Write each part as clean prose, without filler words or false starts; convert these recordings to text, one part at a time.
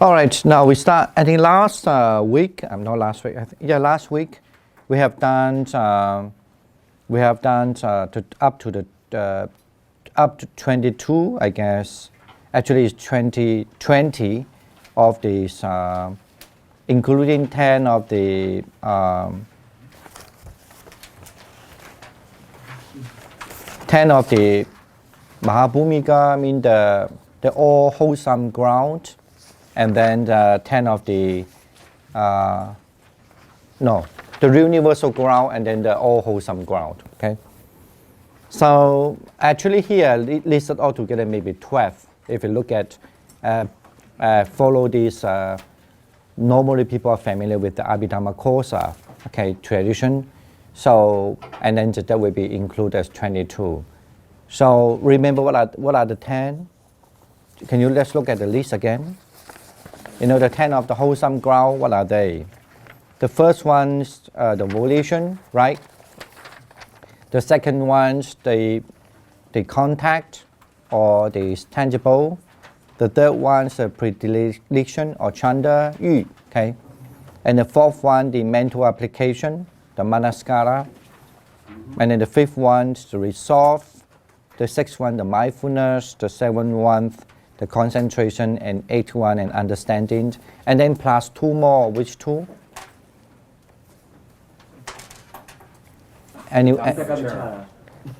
All right, now we start. I think last week, not last week. Last week we have done up to 22, I guess. Actually, it's 20 of these, including 10 of the Mahabhumika, I mean the all wholesome ground, and then 10 of the the universal ground, and then the all wholesome ground. Okay. So actually here listed all together maybe 12. If you look at follow this, normally people are familiar with the Abhidharma course, tradition. So and then that will be included as 22. So remember what are the 10? Let's look at the list again. The 10 of the wholesome ground, what are they? The first one's the volition, right? The second one's the contact or the tangible. The third one's the predilection or chanda, yu, okay? And the fourth one, the mental application, the manaskara. And then the fifth one's the resolve. The sixth one, the mindfulness. The seventh one, the concentration. And eighth one, and understanding. And then plus two more, which two?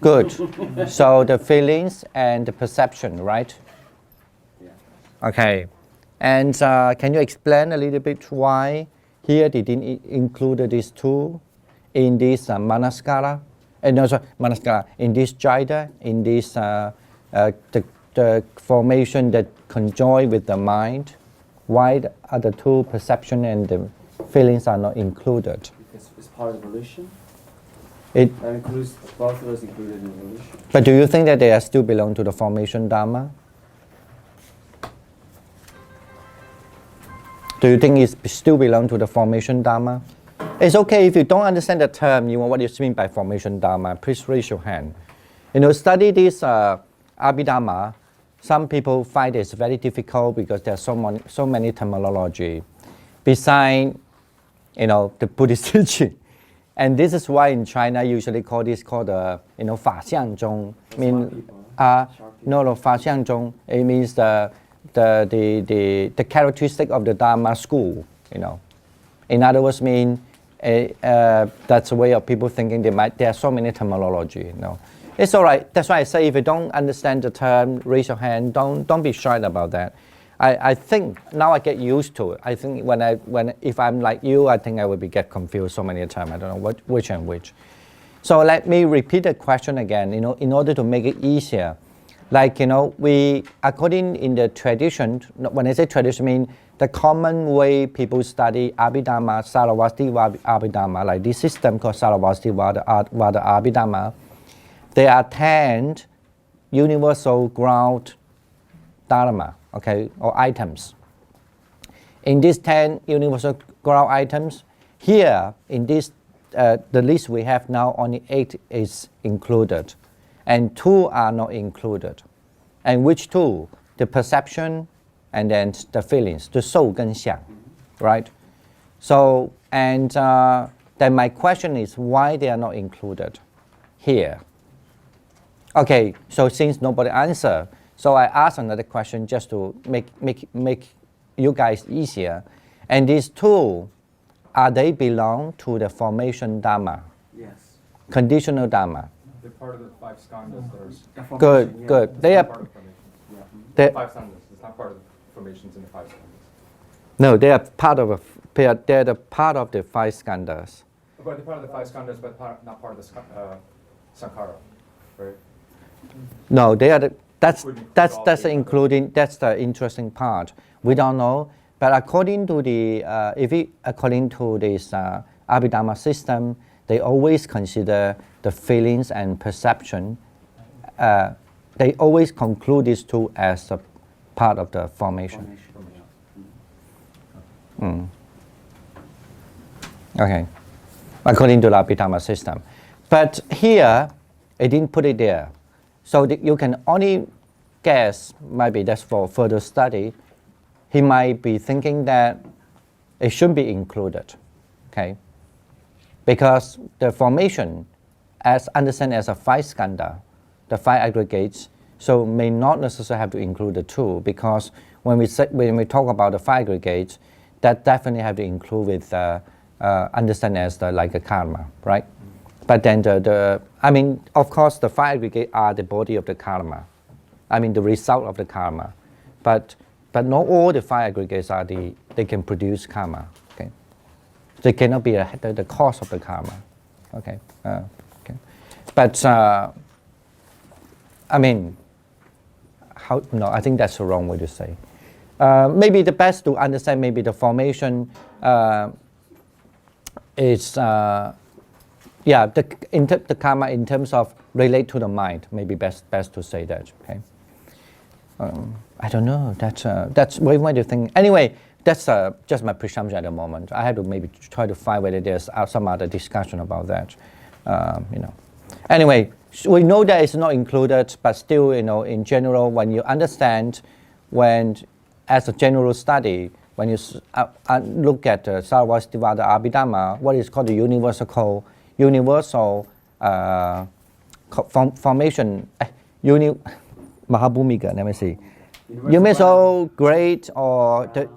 Good. So the feelings and the perception, right? Yeah. Okay. And can you explain a little bit why here they didn't include these two in this manaskara? Manaskara, in this jhana, in this the formation that conjoin with the mind. Why are the two perception and the feelings are not included? Because it's part of the volition. It includes both of those included in the volition. But do you think that they are still belong to the formation dharma? Do you think it still belong to the formation dharma? It's okay if you don't understand the term, what you mean by formation dharma, please raise your hand. Study this Abhidharma. Some people find it's very difficult because there are so many terminology beside, the Buddhist teaching. And this is why in China usually called the, 法相宗. Fa xiang zhong. It means the characteristic of the Dharma school. In other words, that's a way of people thinking there are so many terminology. It's all right. That's why I say if you don't understand the term, raise your hand. Don't be shy about that. I think now I get used to it. I think if I'm like you, I think I will get confused so many times. I don't know which and which. So let me repeat the question again. In order to make it easier, we according in the tradition. When I say tradition, I mean the common way people study Abhidharma, Sarasvati Abhidharma, like this system called Sarasvati Vada Abhidharma. There are 10 universal ground dharma. Okay, or items. In these 10 universal ground items, here in this the list we have now, only 8 is included, and 2 are not included. And which 2? The perception, and then the feelings, the 受跟想, right? So and then my question is why they are not included here. Okay, so since nobody answer. So I ask another question just to make you guys easier. And these 2, are they belong to the formation dharma? Yes. Conditional dharma? They're part of the 5 skandhas. Good, good. They are part of the 5 skandhas. It's not part of the formations in the 5 skandhas. No, they are part of they're the part of the 5 skandhas. But they're part of the 5 skandhas, but not part of the sankhara, right? No, they are that's including. That's the interesting part. We don't know, but according to the according to this Abhidharma system, they always consider the feelings and perception. They always conclude these 2 as a part of the formation. Okay, according to the Abhidharma system, but here it didn't put it there. So you can only guess, maybe that's for further study, he might be thinking that it shouldn't be included, okay? Because the formation, as understand as a 5 skandha, the 5 aggregates, so may not necessarily have to include the 2, because when we talk about the 5 aggregates, that definitely have to include with understand as the, like a karma, right? But then I mean, of course, the 5 aggregates are the body of the karma. I mean, the result of the karma. But not all the 5 aggregates are they can produce karma, okay? They cannot be the cause of the karma, okay? Okay. But, I mean, no, I think that's the wrong way to say. Maybe the best to understand maybe the formation is, the karma in terms of relate to the mind, maybe best to say that, okay? I don't know, that's way to think. Anyway, that's just my presumption at the moment. I have to maybe try to find whether there's some other discussion about that, Anyway, we know that it's not included, but still, in general, when you understand, as a general study, when you look at Sarvastivada Abhidharma, what is called the universal formation, Mahabhumika, let me see. Universal great or the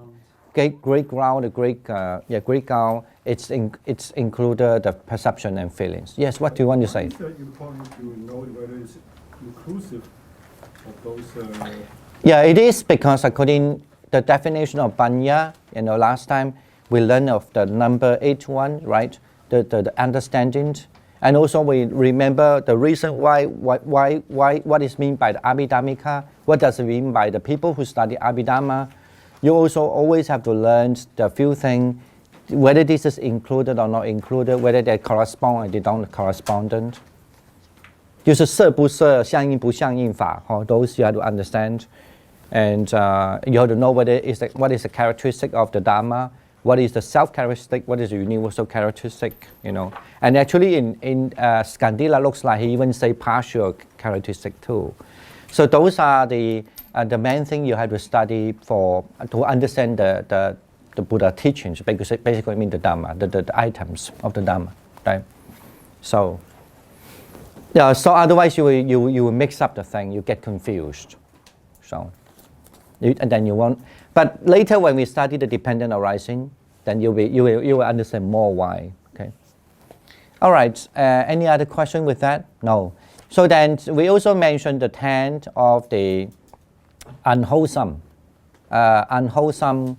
great ground, the great ground, it's included the perception and feelings. Yes, what do you want to say? It's important to know whether it's inclusive of those. Yeah, it is, because according the definition of Panya, last time we learned of the number 81, right? The understanding, and also we remember the reason why what is meant by the Abhidharmika. What does it mean by the people who study Abhidharma? You also always have to learn the few things, whether this is included or not included, whether they correspond or they don't correspond. 就是色不色，相应不相应法, those you have to understand. And you have to know what is the characteristic of the Dharma, what is the self-characteristic, what is the universal characteristic, And actually in Skandila looks like he even say partial characteristic too. So those are the main thing you have to study to understand the Buddha teachings, basically I mean the Dhamma, the items of the Dhamma, right? So, yeah, so otherwise you will mix up the thing, you get confused. So, and then you won't. But later when we study the dependent arising, then you will understand more why. Okay. All right. Any other question with that? No. So then we also mentioned the 10 of the unwholesome. Unwholesome.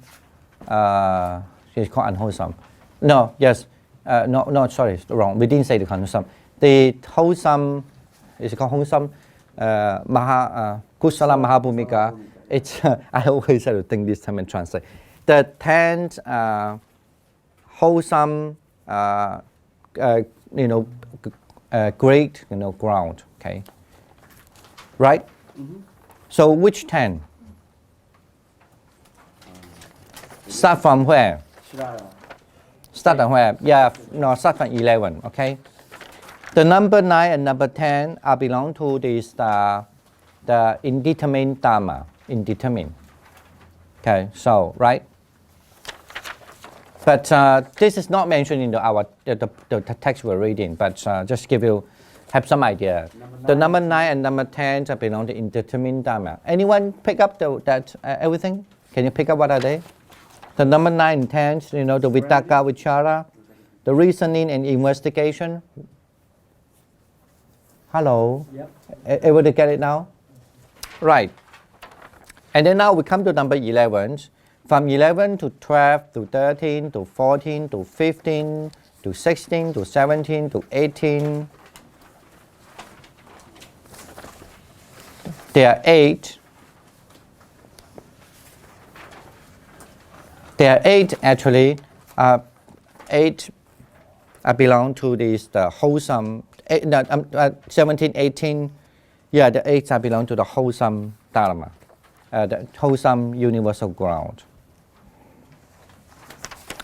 It's called unwholesome. No. Yes. No. Sorry. Wrong. We didn't say the unwholesome. The wholesome. Is it called wholesome? Kusala Mahabhumika. It's I always have to think this time and translate. The 10 wholesome, great, ground. Okay. Right. Mm-hmm. So which 10? Start from where? Start from where? Yeah. No. Start from 11. Okay. The number 9 and number 10 are belong to this the indeterminate Dharma. Indeterminate. Okay, so right. But this is not mentioned in the text we're reading. But just have some idea. The number 9 and number 10 belong to indeterminate Dharma. Anyone pick up that everything? Can you pick up what are they? The number 9 and 10, the Vitaka, Vichara, the reasoning and investigation. Hello. Yep. Able to get it now? Right. And then now we come to number 11. From 11 to 12 to 13 to 14 to 15 to 16 to 17 to 18. There are 8. There are 8 actually. 8 belong to the wholesome. 17, 18. Yeah, the 8 belong to the wholesome Dharma. The wholesome universal ground.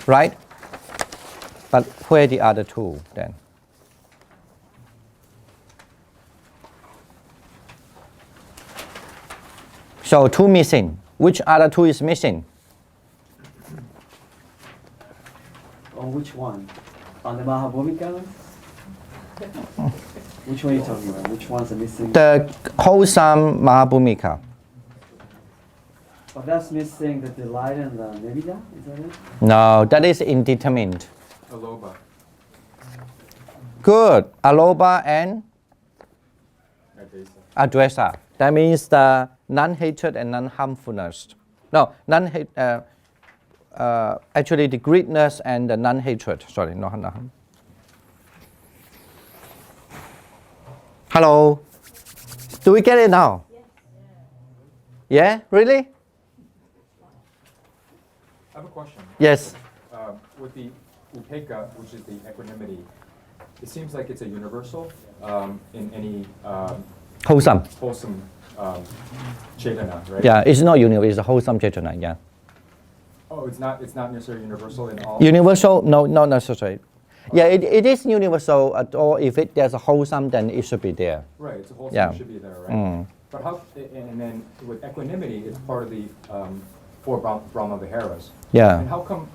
Right? But where are the other 2 then? So 2 missing. Which other 2 is missing? On which one? On the Mahabhumika? Which one are you talking about? Which one's missing? The wholesome Mahabhumika. Oh, that's missing the delight and the nibida? Is that it? No, that is indeterminate. Aloba. Good. Aloba and Adesa. adresa. That means the non-hatred and non-harmfulness. No, actually the greediness and the non-hatred. Sorry, no harm. Hello. Do we get it now? Yeah, really? I have a question. Yes. With the upeka, which is the equanimity, it seems like it's a universal in any Wholesome. wholesome chetana, right? Yeah, it's not universal, it's a wholesome chetana, yeah. Oh, it's not necessarily universal in all. Universal? No, not necessarily. Yeah, it is universal at all. If there's a wholesome, then it should be there. Right, it's a wholesome, Yeah. it should be there, right? Mm. But how? And then with equanimity, it's part of the four Brahma Viharas. Yeah. And how come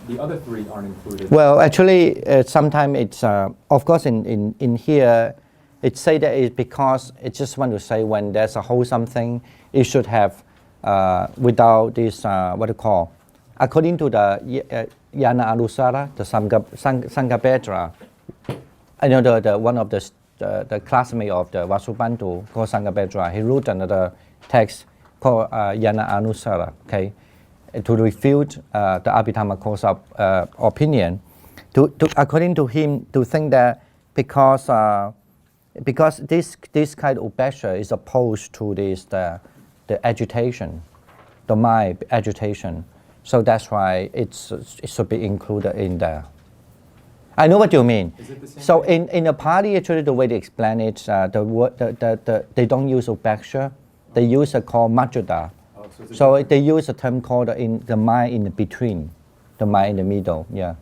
the other three aren't included? Well, actually, sometimes it's, of course, in here, it say that it's because it just want to say when there's a wholesome thing, it should have, without this, what you call, according to the Yana Anusara, the Sanghabhedra, I know the one of the classmate of the Vasubantu called Sanghabhedra, he wrote another text called Yana Anusara, okay, to refute the Abhidharma course of opinion. According to him, to think that because this kind of upeksha is opposed to this the agitation, the mind agitation, so that's why it should be included in there. I know what you mean. Is it the same So thing? in a Pali, actually the way they explain it, they don't use upeksha, they use a called majjada. Oh, so it's a So different- they use a term called in the mind in the between, the mind in the middle, yeah.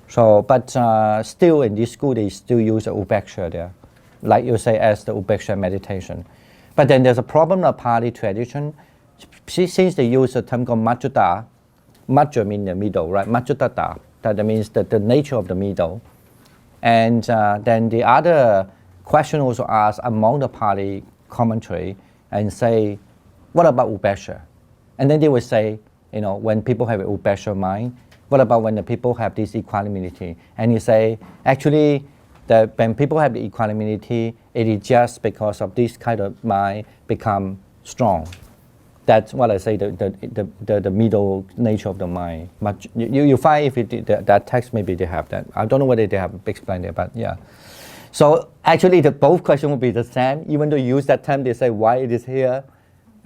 So, but still in this school they still use the upeksha there, like you say as the upeksha meditation. But then there's a problem of Pali tradition, since they use a term called majjada, majja means the middle, right? Majjadata, that means the nature of the middle. And then the other question also asked among the Pali commentary and say, what about upeksha? And then they would say, when people have an upeksha mind, what about when the people have this equanimity? And you say, actually, when people have the equanimity, it is just because of this kind of mind become strong. That's what I say, the middle nature of the mind. You find if that text, maybe they have that. I don't know whether they have explained it, but yeah. So actually, both questions will be the same. Even though you use that term, they say why it is here,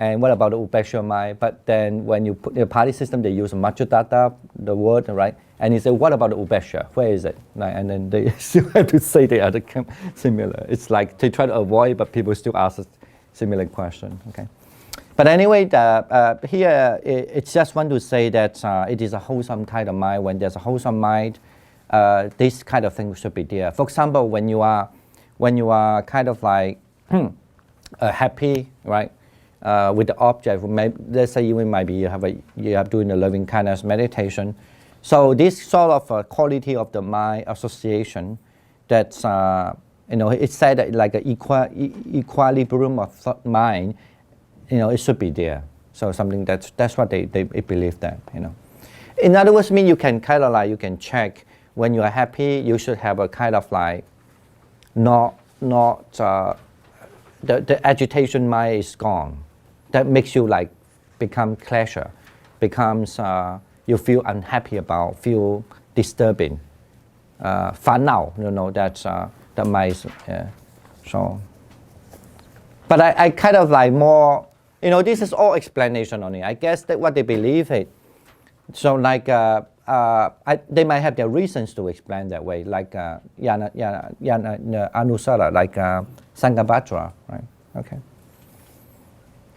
and what about the upeksha mind? But then when you put the Pali system, they use majjadata, the word, right? And you say, what about the upeksha? Where is it? Right? And then they still have to say they are similar. It's like they try to avoid, but people still ask a similar question. Okay. But anyway, here it's just want to say that it is a wholesome kind of mind. When there's a wholesome mind, this kind of thing should be there. For example, when you are kind of like happy, right, with the object. Let's say you might be you have doing the loving kindness meditation. So this sort of quality of the mind association, that's it's said that like an equilibrium of mind. It should be there. So something that's what they believe that, In other words, you can kind of like, you can check when you are happy, you should have a kind of like, the agitation mind is gone. That makes you like become pleasure, becomes, you feel unhappy about, feel disturbing. Fanao, that's the mind is, so. But I kind of like more, this is all explanation only. I guess that what they believe it. So like, they might have their reasons to explain that way, like Yana Anusara, like Sanghabhedra, right? Okay.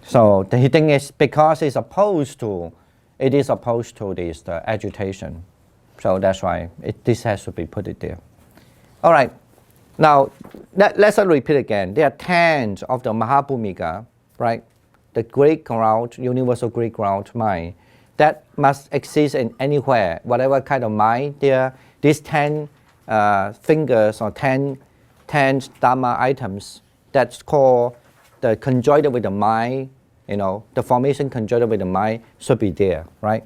So the thing is because it is opposed to this the agitation. So that's why this has to be put it there. All right. Now, let's repeat again. There are 10 of the Mahabhumika, right? The great ground, universal great ground mind. that must exist in anywhere, whatever kind of mind there. These 10 fingers or 10 Dharma items, that's called the conjoined with the mind, the formation conjoined with the mind should be there, right?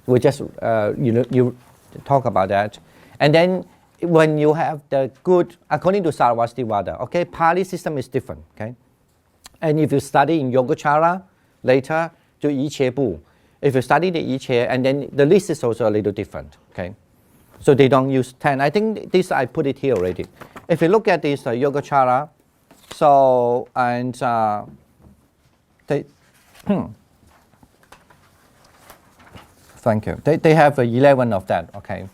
We just, you talk about that. And then when you have the good, according to Sarvastivada, okay, Pali system is different, okay? And if you study in Yogacara later, to Yiche Bu, if you study the Yiche, and then the list is also a little different, okay? So they don't use 10. I think this, I put it here already. If you look at this Yogacara, so, and thank you. They have 11 of that, okay?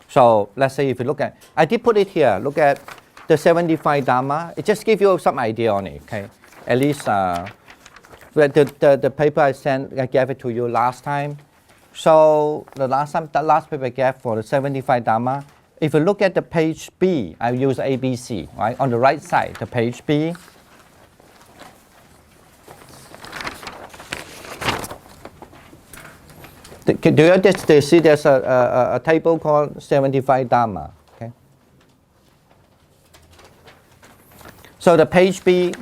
So let's say if you look at, I did put it here, look at the 75 Dharma. It just gives you some idea on it, okay? At least the paper I gave it to you last time. So the last paper I gave for the 75 Dharma, if you look at the page B, I use ABC, right? On the right side, the page B. Do you see there's a table called 75 Dharma, okay? So the page B,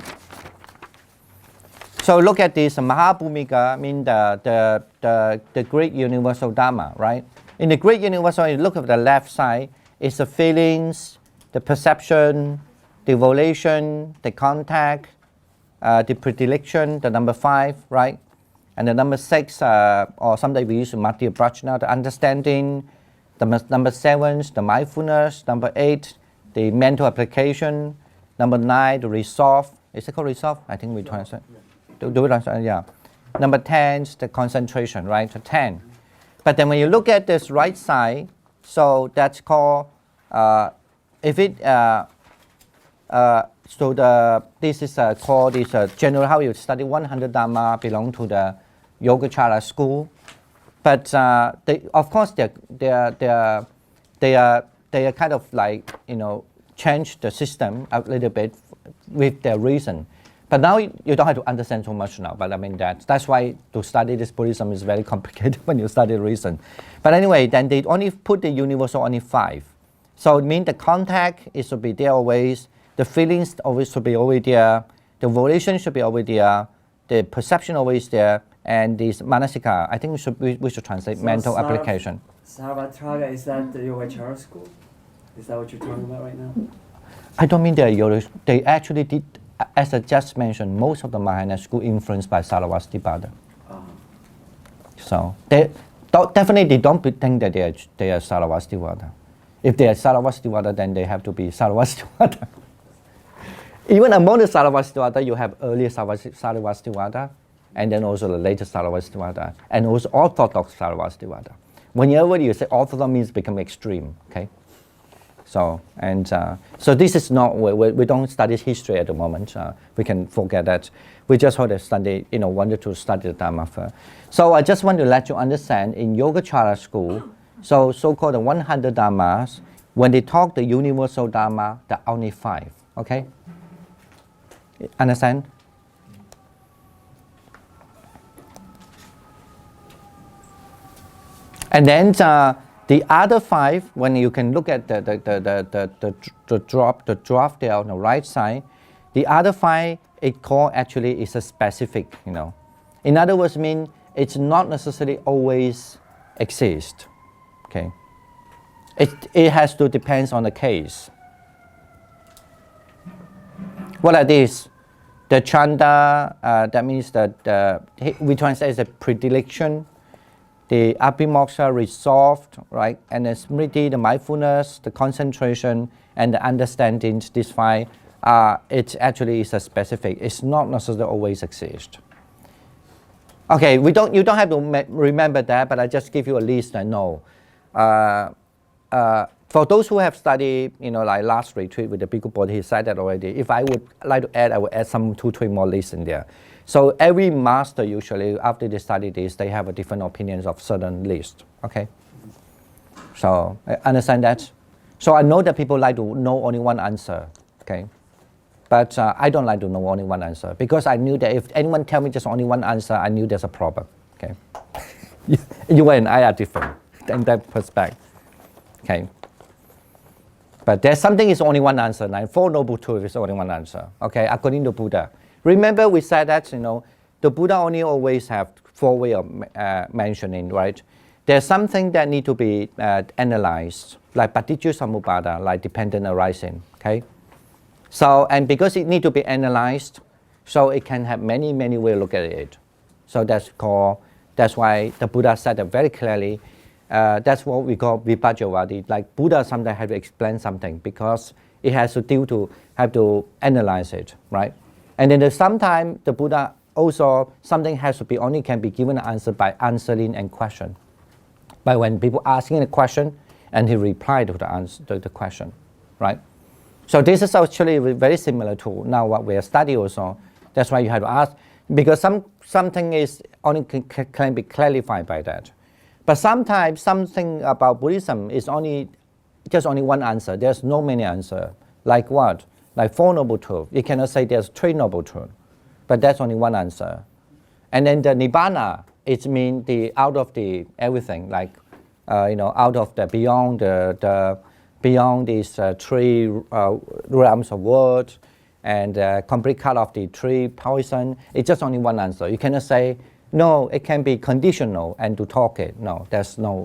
so look at this, Mahabhumika means the great universal Dharma, right? In the great universal, you look at the left side, it's the feelings, the perception, the volition, the contact, the predilection, the number 5, right? And the number 6, or sometimes we use Madhya Prajna, the understanding. The number 7, the mindfulness. Number 8, the mental application. Number 9, the resolve. Is it called resolve? I think we translate. Do we translate? Yeah. Number 10, the concentration, right? So 10. But then when you look at this right side, so that's called, this is called this general, how you study 100 Dhamma belong to the Yogacara school. But of course, they are kind of like, change the system a little bit with their reason. But now you don't have to understand so much now, but I mean that's why to study this Buddhism is very complicated when you study reason. But anyway, then they only put the universal only 5. So it means the contact, it should be there always, the feelings always should be always there, the volition should be always there, the perception always there, and this manasika, I think we should translate so mental application. Sarvatra, is that the Yogacara school? Is that what you're talking about right now? I don't mean they actually did, as I just mentioned, most of the Mahayana school influenced by Sarvastivada. So they definitely don't think that they are Sarvastivada. If they are Sarvastivada, then they have to be Sarvastivada. Even among the Sarvastivada, you have earlier Sarvastivada, and then also the later Sarvastivada, and also Orthodox Sarvastivada. Whenever you say Orthodox means become extreme, okay? So, so this is not, we don't study history at the moment. We can forget that. We just want to study, wanted to study the Dharma first. So I just want to let you understand, in Yogacara school, so-called the 100 Dhammas, when they talk the universal Dharma, there are only 5, okay? Understand? And then the other 5, when you can look at the drop there on the right side, the other 5, it called actually is a specific, In other words, mean it's not necessarily always exist, okay? It has to depend on the case. What are these? The chanda, that means that we translate as a predilection. The abhimoksha, resolved, right? And the smriti, the mindfulness, the concentration, and the understanding, this 5, it actually is a specific. It's not necessarily always exist. Okay, you don't have to remember that, but I just give you a list I know. For those who have studied, like last retreat with the Bhikkhu Bodhi, he said that already. If I would like to add, I would add some 2-3 more lists in there. So every master usually, after they study this, they have a different opinions of certain list, okay? So, I understand that? So I know that people like to know only one answer, okay? But I don't like to know only one answer, because I knew that if anyone tell me just only one answer, I knew there's a problem, okay? You and I are different in that perspective. Okay. But there's something is only one answer. Like Four Noble Truths is only one answer. Okay, according to Buddha. Remember we said that the Buddha only always have four way of mentioning, right? There's something that need to be analyzed, like Paticca like dependent arising. Okay. So and because it need to be analyzed, so it can have many ways to look at it. So that's why the Buddha said it very clearly. That's what we call vibhajyavadi. Like Buddha sometimes have to explain something because it has to have to analyze it, right? And then sometimes the Buddha also something has to be only can be given an answer by answering and question. By when people asking a question and he replied to the answer to the question, right? So this is actually very similar to now what we are studying also. That's why you have to ask because something is only can be clarified by that. But sometimes something about Buddhism is just only one answer. There's no many answers. Like what? Like Four Noble Truths. You cannot say there's Three Noble Truths, but that's only one answer. And then the Nibbana, it means the out of the everything, like out of the beyond these three realms of words and complete cut off the three poison. It's just only one answer. You cannot say. No, it can be conditional and to talk it. No, there's no.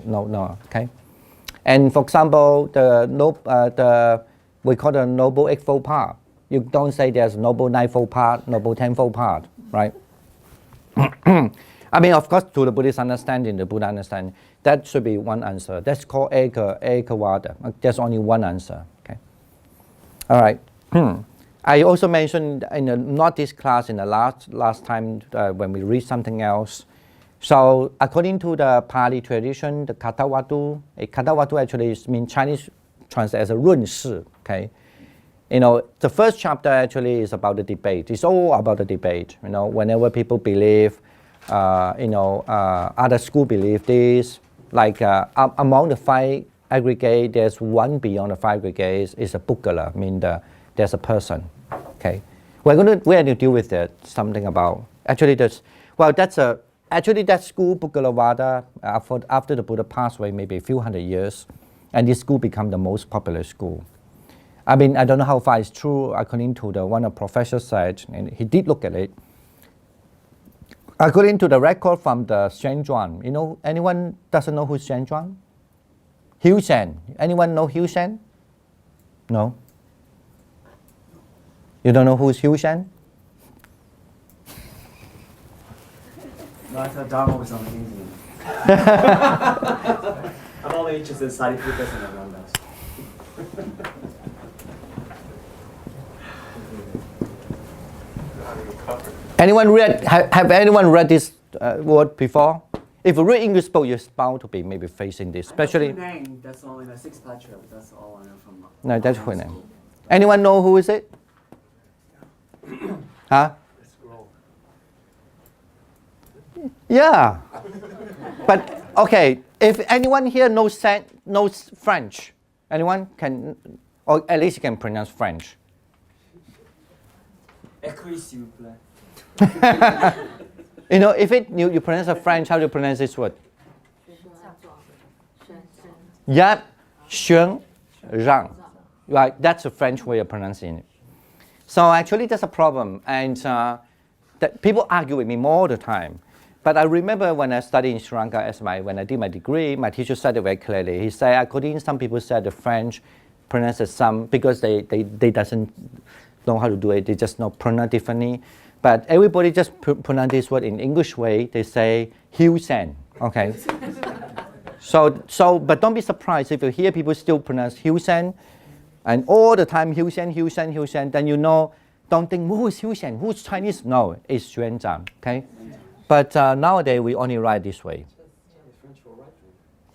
Okay, and for example, we call the noble eightfold path. You don't say there's noble ninefold path, noble tenfold path, right? I mean, of course, to the Buddhist understanding, the Buddha understanding, that should be one answer. That's called ekavada. There's only one answer. Okay. All right. I also mentioned in not this class in the last time when we read something else. So according to the Pali tradition, the Katawatu actually means Chinese translate as a 论事. Okay, the first chapter actually is about the debate. It's all about the debate. Whenever people believe, other school believe this. Like among the five aggregates, there's one beyond the five aggregates is a Buddha, there's a person. Okay, we're going to deal with that. Something about actually that school Buddhalavada after the Buddha passed away, maybe a few hundred years, and this school became the most popular school. I mean, I don't know how far it's true. According to one of the professors said, and he did look at it. According to the record from the Xuanzhuang, anyone doesn't know who's Xuanzhuang? Hiu Shan. Anyone know Hiu Shan? No. You don't know who's Hiu Shan? No, I thought Dharma was on Indian. I'm only interested in studying Buddhism around us. Have anyone read this word before? If you read English book, you're bound to be maybe facing this, especially. Name, that's only the six patriarch. That's all I know from. No, that's her name. Anyone know who is it? Huh? Yeah. But okay, if anyone here knows French, anyone can, or at least can pronounce French. Écris, s'il vous plaît. If you pronounce a French, how do you pronounce this word? Yap, Xuan, Zhang. Right, that's the French way of pronouncing it. So actually, that's a problem, and that people argue with me all the time. But I remember when I studied in Sri Lanka when I did my degree, my teacher said it very clearly. He said, according some people said the French pronounces some because they doesn't know how to do it. They just know pronounce differently. But everybody just pronounce this word in English way. They say Hiu Shan. Okay. But don't be surprised if you hear people still pronounce Hiu Shan, and all the time Hiu Shan, Hiu Shan, Hiu Shan. Then don't think who is Hiu Shan, who's Chinese? No, it's Xuan Zhang. Okay. But nowadays we only write this way.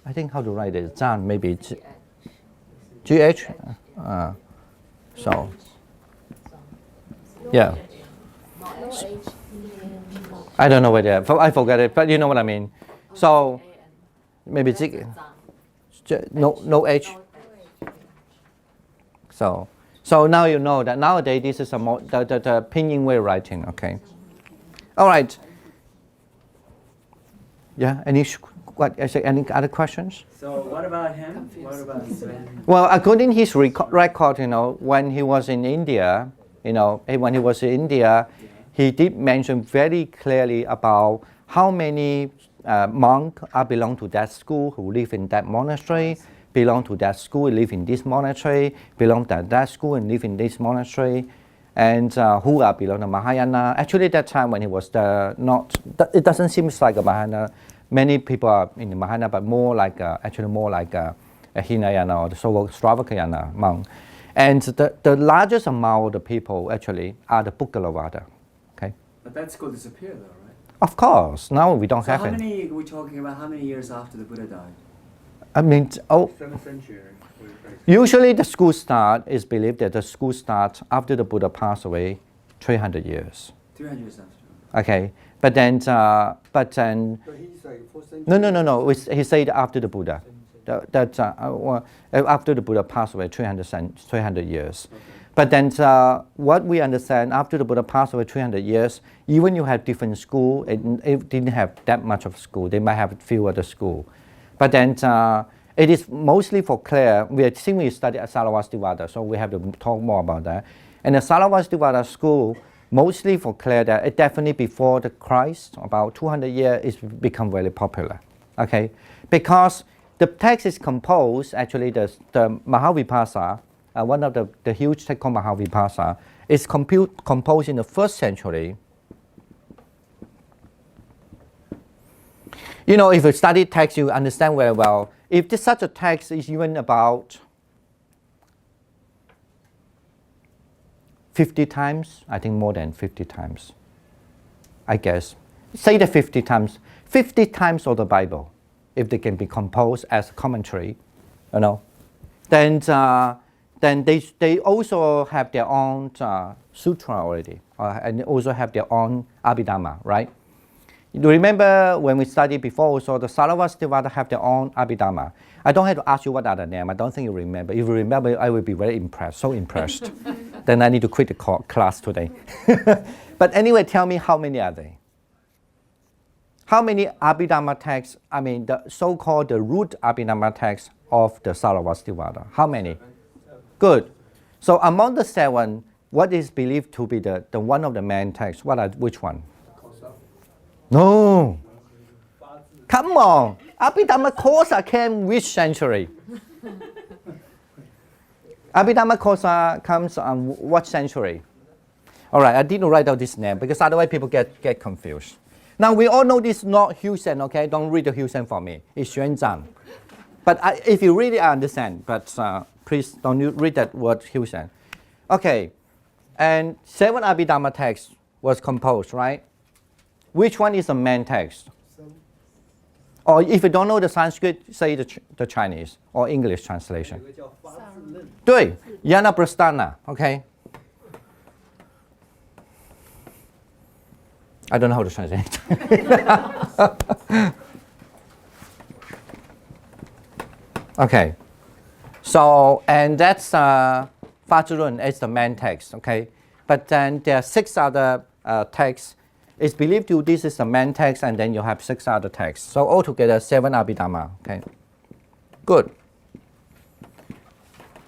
I think how to write it? Zhang maybe GH. Yeah. I don't know whether I forget it, but you know what I mean. So maybe no H. So now you know that nowadays this is the pinyin way of writing. Okay. All right. Yeah. Any What? Is there any other questions? So what about him? What about Ven? Well, according to his record, when he was in India, when he was in India, he did mention very clearly about how many monks belong to that school who live in that monastery, belong to that school, live in this monastery, belong to that school and live in this monastery, and who are belong to Mahayana. Actually, that time when he was it doesn't seem like a Mahayana. Many people are in the Mahayana, but more like a Hinayana or the so-called Stravakayana monk. And the largest amount of the people actually are the Bukalavada. Okay. But that school disappeared though, right? Of course. Now we don't So have how it. many are we talking about? How many years after the Buddha died? I mean, 7th century. usually the school start is believed that the school starts after the Buddha passed away, 300 years. 300 years after. Okay, but then But he's like 4th century. no. He said after the Buddha, after the Buddha passed away, 300 years. Okay. But then what we understand, after the Buddha passed away 300 years, even you have different school, it didn't have that much of school. They might have few other school. But then it is mostly for clear. We study at Saravastivada, so we have to talk more about that. And the Saravastivada school, mostly for clear that it definitely before the Christ, about 200 years, it's become very popular. Okay, because the text is composed, actually the Mahavipasa, one of the huge text called Mahavipasa, is composed in the 1st century. If you study text, you understand very well. If such a text is even about 50 times, I think more than 50 times, I guess. Say the 50 times. 50 times of the Bible, if they can be composed as commentary, then they also have their own sutra already, and also have their own Abhidharma, right? You remember when we studied before also, the Saravastivada have their own Abhidharma. I don't have to ask you what are the names. I don't think you remember. If you remember, I will be very impressed, so impressed. Then I need to quit the class today. But anyway, tell me how many are they? How many Abhidharma texts, I mean the so-called the root Abhidharma texts of the Saravastivada? How many? Good. So among the 7, what is believed to be the one of the main texts? Which one? No. Come on. Abhidharma Kosa came which century? Abhidharma Kosa comes on what century? All right, I didn't write out this name because otherwise people get confused. Now we all know this is not Husen, okay? Don't read the Husen for me. It's Xuanzang. But if you read it, I understand. But please don't read that word Husen. Okay, and 7 Abhidharma texts was composed, right? Which one is the main text? Or if you don't know the Sanskrit, say the Chinese or English translation. 对 Yanaprasthana, okay? I don't know how to translate. Okay, so and that's Fazhurun is the main text, okay? But then there are 6 other texts. It's believed this is the main text, and then you have 6 other texts. So altogether 7 Abhidharma, okay? Good.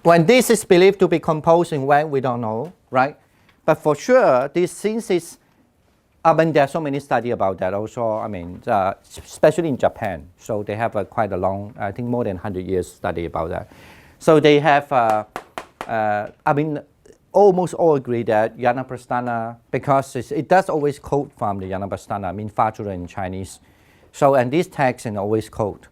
When this is believed to be composed in when, we don't know, right? But for sure, since it's, there are so many studies about that also, especially in Japan. So they have quite a long, I think more than 100 years study about that. So they have, almost all agree that Yanaprasthana, because it does always quote from the Yanaprasthana, Fazhurun in Chinese. So, and these texts and always quote.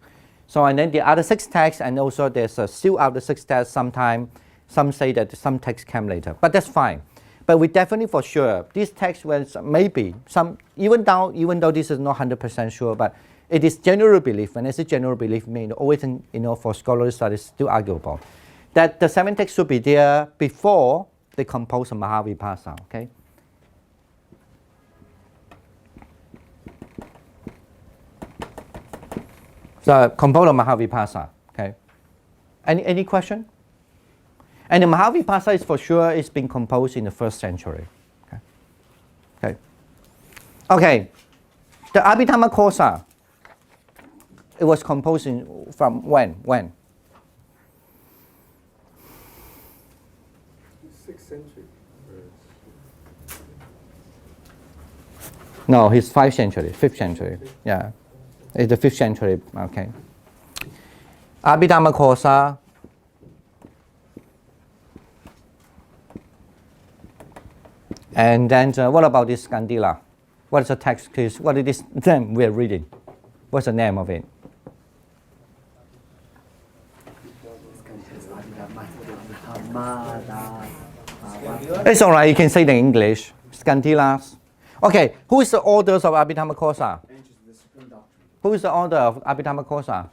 So, and then the other 6 texts, and also there's still out of the 6 texts, some say that some texts came later, but that's fine. But we definitely for sure, these texts was maybe some, even though this is not 100% sure, but it is general belief, and it's a general belief, always for scholarly studies, still arguable, that the 7 texts should be there before they compose a Mahavipasa, okay? So compose a Mahavipasa, okay? Any question? And the Mahavipasa is for sure is being composed in the 1st century, okay? Okay, the Abhidharma Kosa. It was composed from when? 6th century. No, it's 5th century, 5th century. Yeah, it's the 5th century. Okay. Abhidharmakosa. And then what about this Skandila? What is the text? What is this name we're reading? What's the name of it? It's all right. You can say it in English. Skandilas. Okay. Who is the authors of Abhidharmakosa? Who is the author of Abhidharmakosa?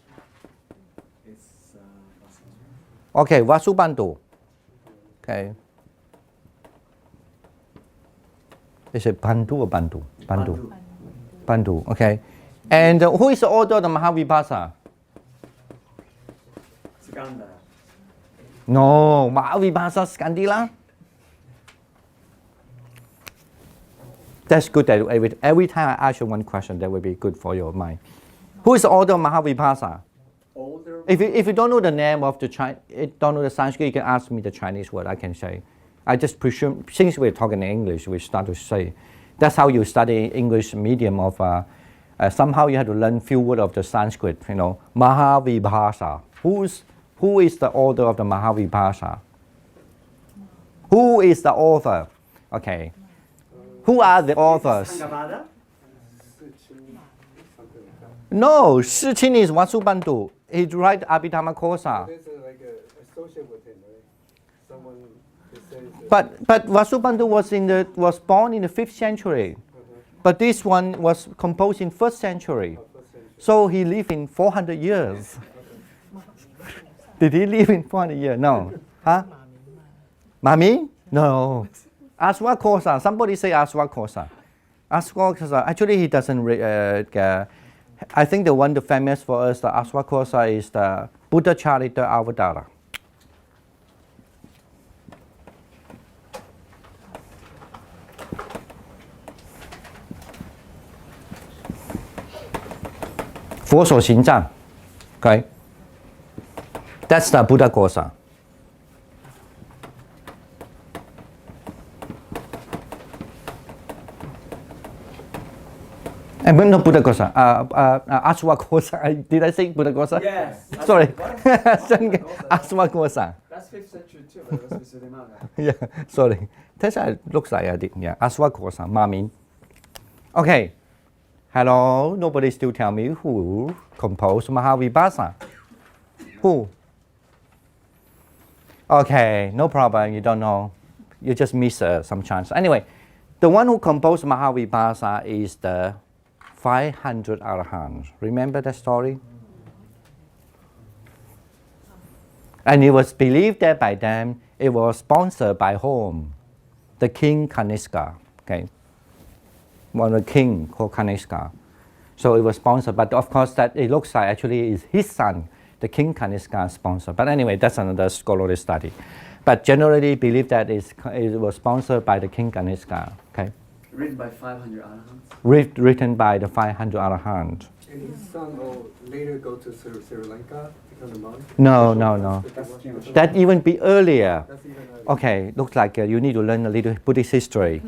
Okay, Vasubandhu. Okay. Is it Bandhu or Bandhu? Bandhu. Bandhu. Okay. And who is the author of the Mahavibhasa? Skandara. No, Mahavibhasa Skandila. That's good that every time I ask you one question, that will be good for your mind. Who is the author of Mahavibhasa? Older. If you don't know the name of the don't know the Sanskrit, you can ask me the Chinese word. I can say. I just presume since we're talking in English, we start to say. That's how you study English medium of. Somehow you have to learn few words of the Sanskrit. You know, Mahavibhasa. Who is the author of the Mahavibhasa? Who is the author? Okay. Who are the authors? Sangabhadra? No, Shi Qin is Vasubandhu. He write Abhidharmakosa. There's like a associate with him, right? Someone who says that. But Vasubandhu was born in the 5th century. But this one was composed in 1st century. So he lived in 400 years. Did he live in 400 years? No. Huh? Mami? No. Aswakosa. Somebody say Aswakosa. Aswakosa. Actually, he doesn't. I think the one the famous for us, the Aswakosa, is the Buddha Charita Avadara. Okay, that's the Buddha Kosa. And no Buddha Kosa, Aswa Kosa. Did I say Buddha Kosa? Yes. Sorry, Aswa Aswa Kosa. That's 5th century too, but it was Visuddhimagga. Yeah, sorry. That's looks like I did. Yeah, Aswa Kosa, Mamin. Okay. Hello, nobody still tell me who composed Mahavibhasa. Who? Okay, no problem. You don't know. You just miss some chance. Anyway, the one who composed Mahavibhasa is the 500 Arahants. Remember that story? And it was believed that by them, it was sponsored by whom? The king Kanishka. Okay. One of the king called Kanishka. So it was sponsored, but of course that it looks like actually is his son, the king Kanishka sponsored. But anyway, that's another scholarly study. But generally believe that it was sponsored by the king Kanishka. Okay. Written by 500 Arahants. Written by the 500 Arahants. And his son will later go to Sri Lanka, become a monk? No. That's Jewish. That even be earlier. That's even Okay, looks like you need to learn a little Buddhist history.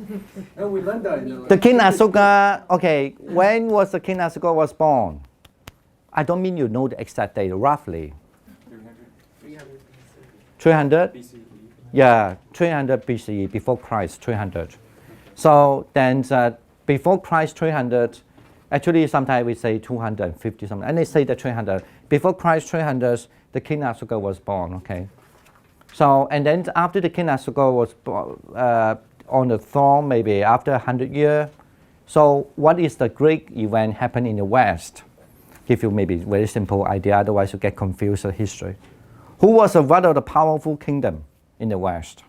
No, we learned that in The king Asoka, okay, when was the king Asoka was born? I don't mean you know the exact date, roughly. 300? BCE. Yeah, 300 BCE, before Christ, 300. So then before Christ, 300, actually sometimes we say 250 something, and they say that 300. Before Christ, 300, the king Asoka was born, okay? So, and then after the king Asoka was on the throne, maybe after 100 years. So what is the great event happened in the West? Give you maybe very simple idea, otherwise you get confused with history. Who was a rather the powerful kingdom in the West?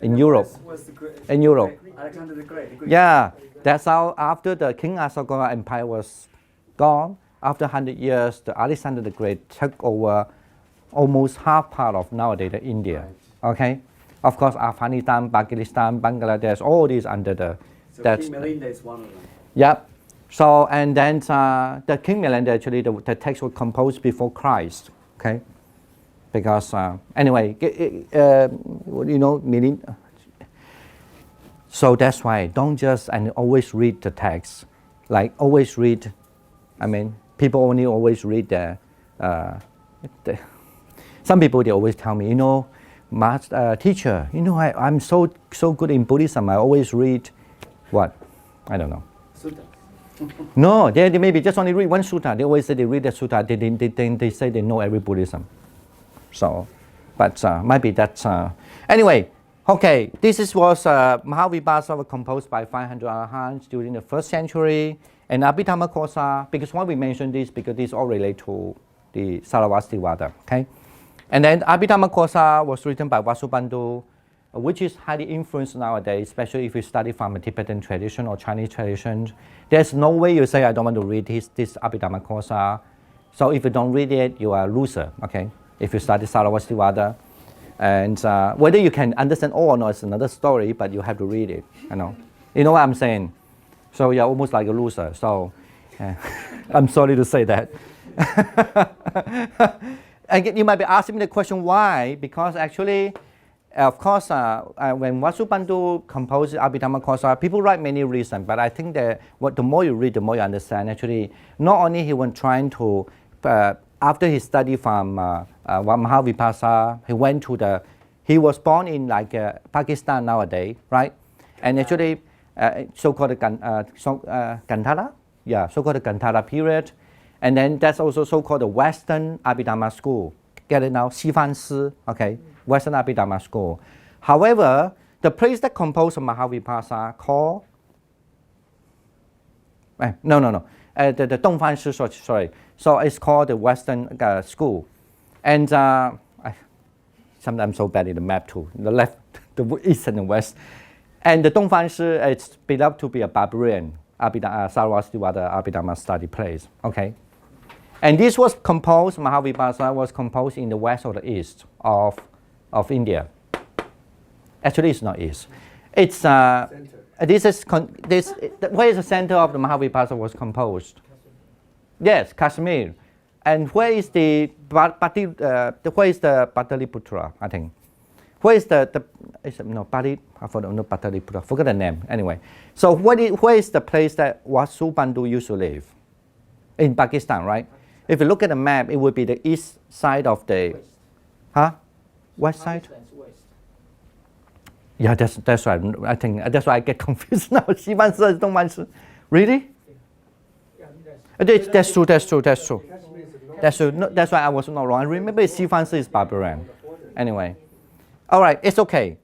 In Europe. Was the great, In Europe. Alexander the Great. the Greek- Yeah, that's how after the king Asoka Empire was gone, after 100 years, the Alexander the Great took over almost half part of nowadays the India. Okay, of course Afghanistan, Pakistan, Bangladesh, all these under the. So That's King Melinda is one of them. yep. So, and then the King Milan, actually, the text was composed before Christ, okay? Because, anyway, meaning. So that's why don't just and always read the text. Like, always read, people only always read some people, they always tell me, teacher, I'm so good in Buddhism, I always read, what? I don't know. Sutta. No, they maybe just only read one sutta. They always say they read the sutta. They say they know every Buddhism. So, but maybe that's anyway. Okay, was Mahavibhasa was composed by 500 arahants during the 1st century, and Abhidharmakosa, because why we mention this, because this all relate to the Sarasvativada. Okay, and then Abhidharmakosa was written by Vasubandhu, which is highly influenced nowadays, especially if you study from a Tibetan tradition or Chinese tradition. There's no way you say, I don't want to read this Abhidharmakosa. So if you don't read it, you are a loser, okay? If you study Sarasvativada. And whether you can understand all or not is another story, but you have to read it, You know what I'm saying? So you're almost like a loser. So I'm sorry to say that. And you might be asking me the question, why? Because actually, of course, when Vasubandhu composed Abhidharmakosa, people write many reasons, but I think that the more you read, the more you understand. Actually, not only he was trying to, after he studied from Mahavibhasa, he was born in Pakistan nowadays, right? And actually, so-called Gandhara, so-called Gandhara period. And then that's also so-called the Western Abhidharma school. Get it now? 西方师, okay? Western Abhidharma school. However, the place that composed Mahavibhasa called, the Dongfan Shi, sorry. So it's called the Western school. And sometimes I'm so bad in the map too, the left, the east and the west. And the Dongfan Shi, it's beloved to be a barbarian Sarasvativada Abhidharma study place, okay? And this was composed, Mahavibhasa was composed in the west or the east of India. Actually, it's not east. It's where is the center of the Mahavibhasa was composed? Yes, Kashmir. And where is the Pataliputra? I think. Where is I forgot the name. Anyway, so where is the place that Vasubandhu used to live? In Pakistan, right? If you look at the map, it would be the east side of the, west side? West. Yeah, that's right. I think that's why I get confused now. 西番市 and 东番市. Really? That's true. That's true. No, that's why I was not wrong. I remember 西番市 is barbarian. Anyway, all right, it's okay.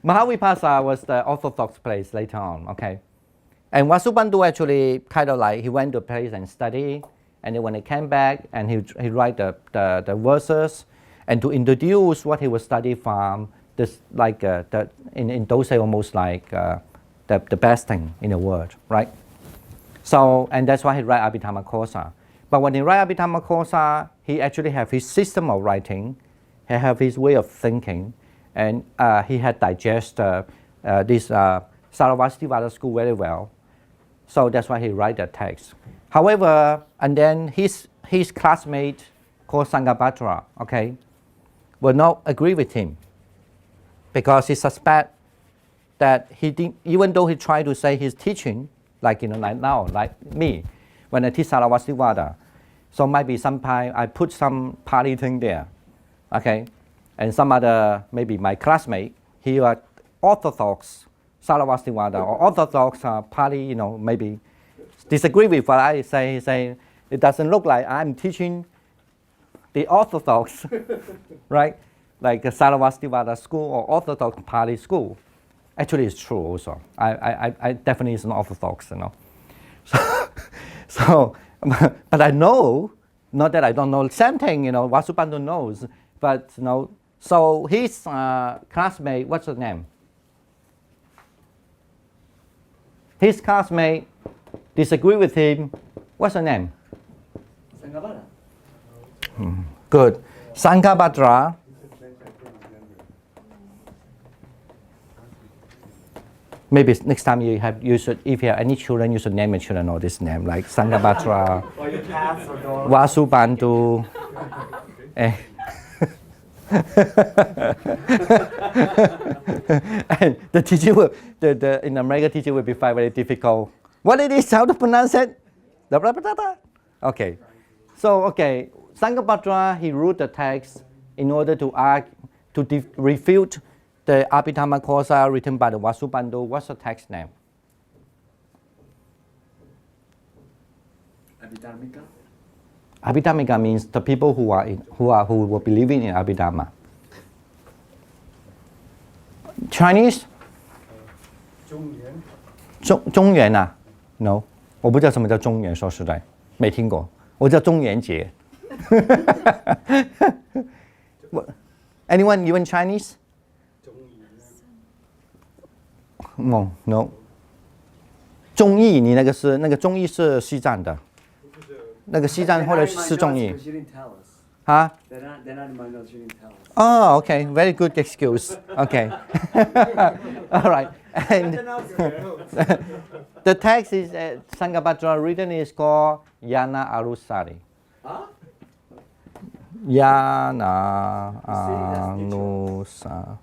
Mahavibhasa was the Orthodox place later on, okay? And Vasubandhu actually kind of he went to a place and studied, and then when he came back and he write the verses, and to introduce what he was studying from, this in those days almost like the best thing in the world, right? So, and that's why he write Abhidharmakosa. But when he write Abhidharmakosa, he actually have his system of writing, he have his way of thinking, and he had digested this Sarasvativada school very well. So that's why he write that text. However, and then his classmate called Sanghabhadra, okay, will not agree with him because he suspect that even though he tried to say his teaching, like now, like me, when I teach Sarasvativada, so maybe sometime I put some Pali thing there, okay, and some other, maybe my classmate, he was Orthodox Sarasvativada or Orthodox Pali, maybe disagree with what I say. He say it doesn't look like I'm teaching the Orthodox, right? Like the Sarasvativada school or Orthodox Pali school. Actually, it's true also. I definitely is an Orthodox, So, but I know, not that I don't know, same thing, Vasubandhu knows, but so his classmate, what's the name? His classmate disagree with him. What's the name? Sanghabhadra. Good. Sanghabhadra. Maybe next time you should, if you have any children, you should name your children all this name, like Sanghapatra, Or your cats or dogs. Vasubandu. And the teacher will, in America, teacher will be find very difficult. What it is, how to pronounce it? Okay. So, okay, Sanghapatra, he wrote the text in order to refute the Abhidharmakosa written by the Vasubandu. What's the text name? Abhidharmika? Abhidharmika means the people who were believing in Abhidharma. Chinese? 中元啊 ？No， 我不知道什么叫中元，说实在，没听过。我叫中元节。Anyone even Chinese? No, no. 忠义，你那个忠义是西藏的，那个西藏或者是忠义。She didn't tell us. 啊 They're not in my notes. She didn't tell us. Oh, okay. Very good excuse. Okay. All right. And the text is Sanghapatra written is called Yana Arusari. Huh? Yana Arusari.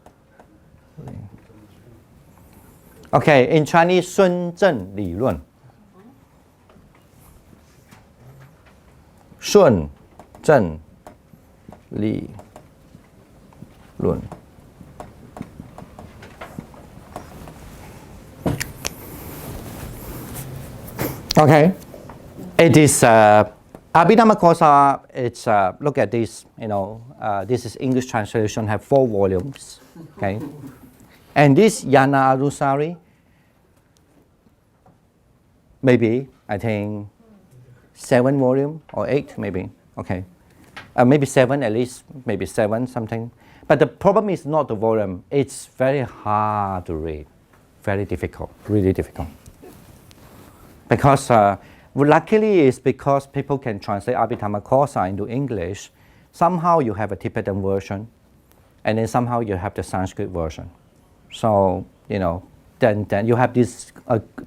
Okay, in Chinese, 孙正理论。顺正理论。Okay, it is Abhidharmakosa. It's look at this. This is English translation. Have 4 volumes. Okay, and this Yana Arusari. Maybe I think 7 volume or 8 maybe. Okay, maybe 7 at least. Maybe 7 something. But the problem is not the volume. It's very hard to read. Very difficult. Really difficult. Because luckily it's because people can translate Abhidharmakosa into English. Somehow you have a Tibetan version, and then somehow you have the Sanskrit version. So then you have these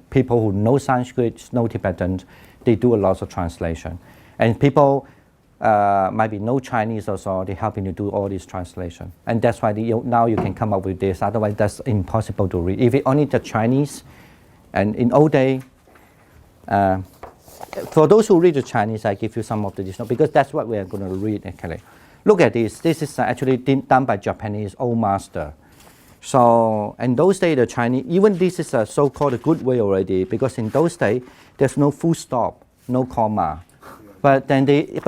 people who know Sanskrit, know Tibetan. They do a lot of translation, and people might be no Chinese also. They helping to do all this translation, and that's why now you can come up with this. Otherwise, that's impossible to read. If it only the Chinese, and in old day. For those who read the Chinese, I give you some of the additional, because that's what we are going to read actually. Look at this. This is actually done by Japanese old master. So in those days, the Chinese, even this is a so-called a good way already, because in those days, there's no full stop, no comma. But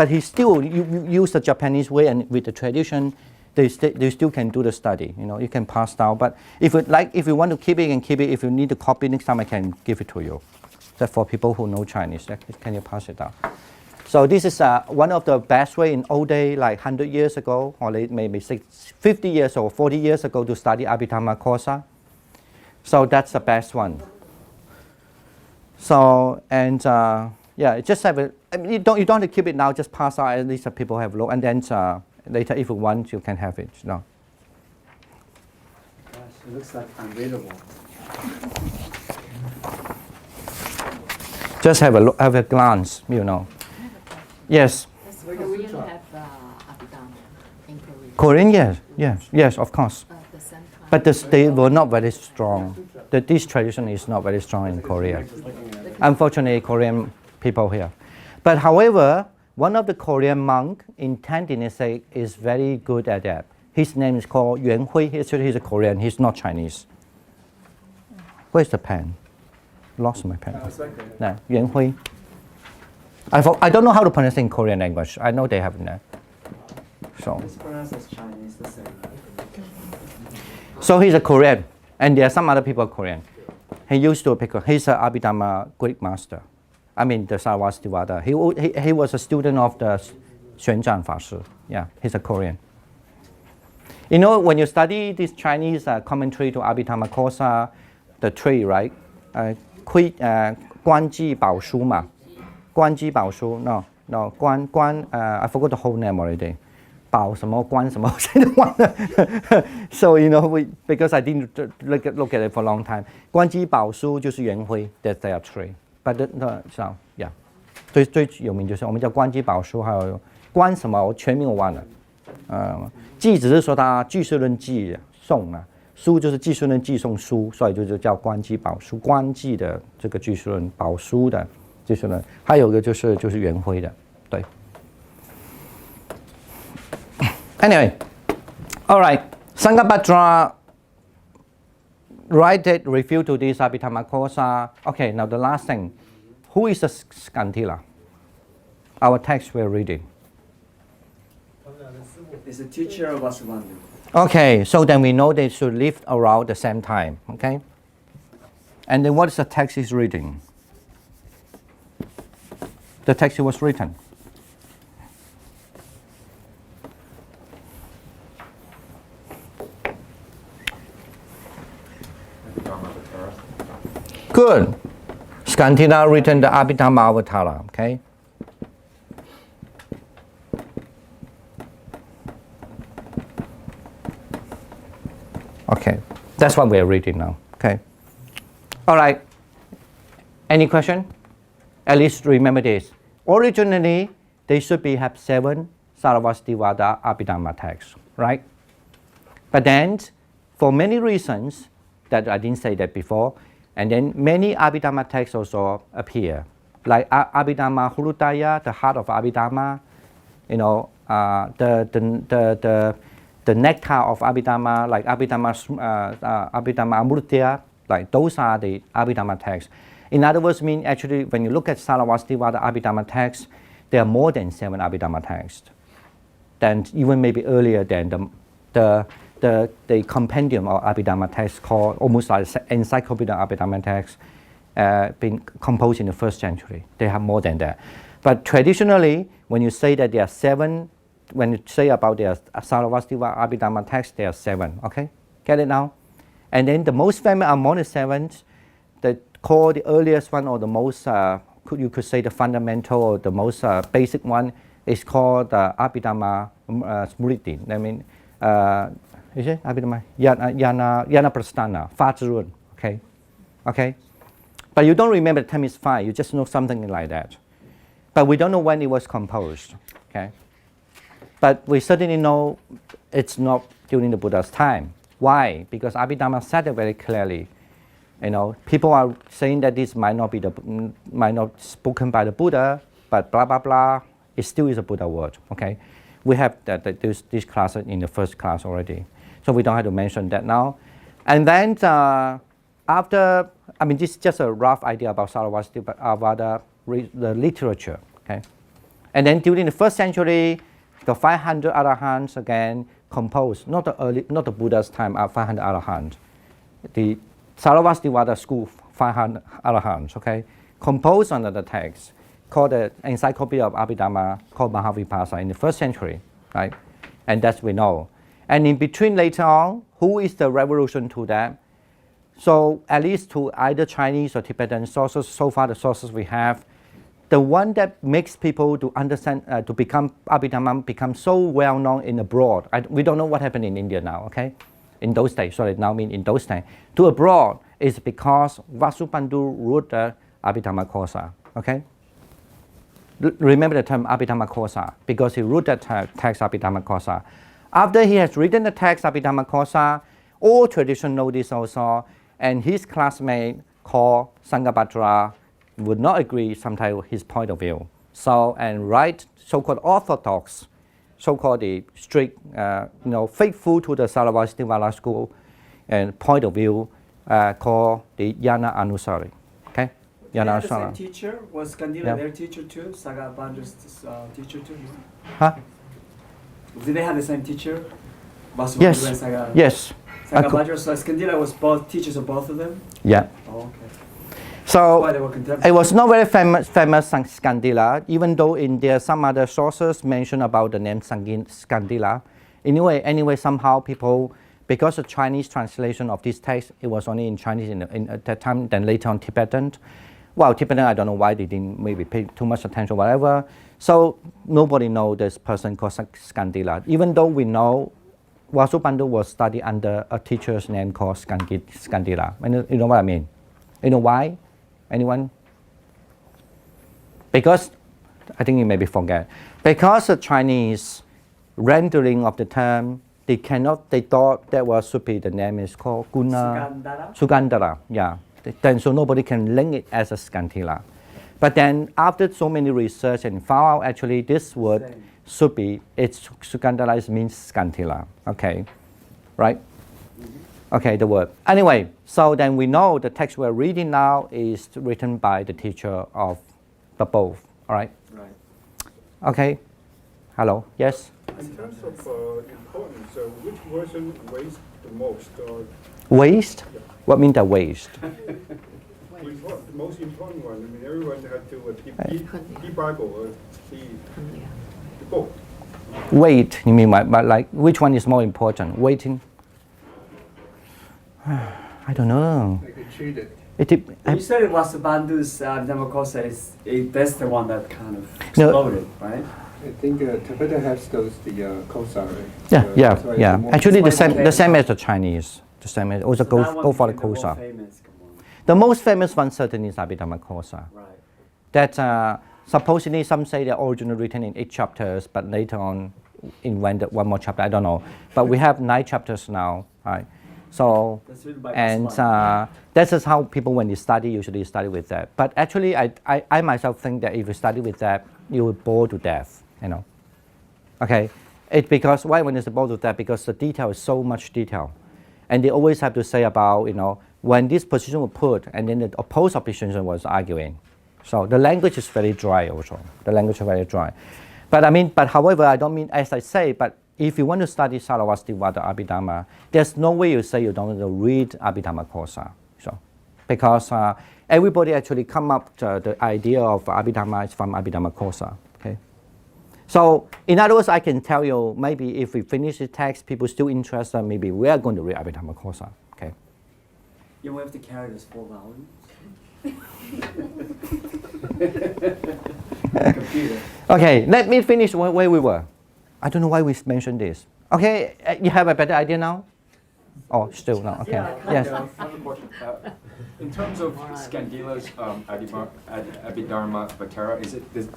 he still use the Japanese way, and with the tradition, they still can do the study. You can pass down. But if you want to keep it, you can keep it. If you need to copy next time, I can give it to you. That's for people who know Chinese. Can you pass it down? So this is one of the best way in old day, like 100 years ago, or maybe 50 years or 40 years ago, to study Abhidharmakosa. So that's the best one. So just have it. You don't have to keep it now. Just pass out. At least people have a look, and then later, if you want, you can have it. Gosh, it looks like unreadable. Just have a look, have a glance, Yes. Does Korean have Abhidharma in Korean, Korea? yes, of course. The same time. But they were not very strong. This tradition is not very strong in Korea. Unfortunately, Korean people here. But however, one of the Korean monk in 10th dynasty is very good at that. His name is called Yuan Hui. He's a Korean. He's not Chinese. Where's the pen? Lost my pen. No, Yuan Hui. I don't know how to pronounce it in Korean language. I know they have that. So. It's pronounced as Chinese, the same. So he's a Korean, and there are some other people Korean. He used to pick. He's an Abhidharma Greek master. I mean the Sarvastivada. He was a student of the Xuanzang Fashi. Yeah, he's a Korean. When you study this Chinese commentary to Abhidharmakosa, the tree, right? 观机宝书嘛，观机宝书 no I forgot the whole name already. 保什么关什么 So because I didn't look at it for a long time. 关机宝书就是元徽 that there are three. But so yeah. 最有名就是我们叫关机宝书，还有关什么我全名我忘了。记只是说它记事论记颂啊，书就是记事论记颂书，所以就叫关机宝书，关记的这个记事论，宝书的记事论，还有一个就是元徽的，对。Anyway, all right, Sanghapatra write it, review to this Abhidharmakosa. Okay, now the last thing, who is the Skandila? Our text we're reading. It's a teacher of Vasubandhu. Okay, so then we know they should live around the same time, okay? And then what is the text is reading? The text was written. Good. Skandila written the Abhidharmavatara, okay? Okay, that's what we're reading now, okay? All right, any question? At least remember this. Originally, they should have 7 Sarvastivada Abhidharma texts, right? But then, for many reasons, that I didn't say that before, and then many Abhidharma texts also appear, like Abhidharma Hurutaya, the heart of Abhidharma, the nectar of Abhidharma, like Abhidharma Amrutya, like those are the Abhidharma texts. In other words, actually when you look at Sarvastivada Abhidharma texts, there are more than 7 Abhidharma texts, than even maybe earlier than the compendium of Abhidharma texts called almost like Encyclopedia Abhidharma texts, been composed in the 1st century. They have more than that. But traditionally, when you say that there are 7, when you say about the Sarvastiva Abhidharma text, there are 7, okay? Get it now? And then the most famous among the 7, the earliest one or the most, you could say the fundamental or the most basic one is called Abhidharma Smriti. I mean, is it Abhidharma? Yana Prasthana, Fazirun, okay? Okay? But you don't remember the time is fine, you just know something like that. But we don't know when it was composed, okay? But we certainly know it's not during the Buddha's time. Why? Because Abhidharma said it very clearly. People are saying that this might not spoken by the Buddha, but blah blah blah. It still is a Buddha word. Okay, we have this class in the 1st class already, so we don't have to mention that now. And then after, this is just a rough idea about Sarvastivada, the literature. Okay, and then during the 1st century. The 500 Arahants again composed, not the Buddha's time, 500 Arahants. The Sarvastivada school, 500 Arahants, okay, composed under the text called the Encyclopedia of Abhidharma, called Mahavipassa in the 1st century, right? And that's we know. And in between later on, who is the revolution to that? So at least to either Chinese or Tibetan sources, so far the sources we have, the one that makes people to understand, to become Abhidharma, become so well known in abroad. We don't know what happened in India now, okay? In those days, sorry, now in those days. To abroad is because Vasubandhu wrote the Abhidharmakosa, okay? Remember the term Abhidharmakosa, because he wrote that text Abhidharmakosa. After he has written the text Abhidharmakosa, all tradition know this also, and his classmate called Sanghapatra would not agree sometimes with his point of view. So, and write so-called orthodox, so-called the strict, faithful to the Sarvastivada school and point of view called the Yana Anusari. Okay? Yana The Anusari. same teacher? Was Skandila their teacher too? Sanghapatra's teacher too? Huh? Did they have the same teacher? Vasubandhu Yes. and Sangha? Yes. Sanghapatra, so Skandila was both teachers of both of them? Yeah. Oh, okay. So Why they were contemporary? it was not very famous Skandila, even though in there some other sources mention about the name Skandila. Anyway, somehow people, because the Chinese translation of this text, it was only in Chinese at that time, then later on Tibetan. Well, Tibetan, I don't know why they didn't maybe pay too much attention, whatever. So nobody knows this person called Skandila, even though we know Vasubandhu was studied under a teacher's name called Skandila. You know what I mean? You know why? Anyone? Because, I think you maybe forget, because the Chinese rendering of the term, they thought that was should be the name is called Sugandhara, yeah. Then so nobody can link it as a Skandila. But then after so many research and found out actually this word should be, it's Sugandhara means Skandila, okay, right? Okay, the word. Anyway, so then we know the text we're reading now is written by the teacher of the both, all right? Right. Okay, hello, yes? In terms of importance, which version weighs the most? Waste? What means the waste? The most important one. I mean, everyone had to the Bible or the book. Weight, you mean but like which one is more important? Waiting? I don't know. Like they treated. You said it was Bandhu's Abhidharmavatara that's the one that kind of exploded, right? I think Tibetan has those kosa, right? Yeah. Actually, the same as the Chinese. The same as also go for the kosa. The most famous one certainly is Abhidharmavatara. Right. That supposedly some say they're originally written in 8 chapters, but later on invented one more chapter. I don't know. But we have 9 chapters now, right? So, and this is how people, when they study, usually study with that. But actually, I myself think that if you study with that, you will bore to death, you know. Okay? It's because, why when it's bored to death? Because the detail is so much detail. And they always have to say about, you know, when this position was put, and then the opposed opposition was arguing. So the language is very dry also. The language is very dry. But however, I don't mean, as I say, but if you want to study Sarvastivada Abhidharma, there's no way you say you don't want to read Abhidharmavatara. So, because everybody actually come up to the idea of Abhidharma is from Abhidharmavatara. Okay. So, in other words, I can tell you maybe if we finish the text, people still interested, maybe we are going to read Abhidharmavatara. Okay. You won't have to carry this 4 volumes. Computer. Okay, let me finish where we were. I don't know why we mentioned this. Okay, you have a better idea now? Oh, still no. Okay. Yes. I have a question. In terms of Skandila's Abhidharmavatara,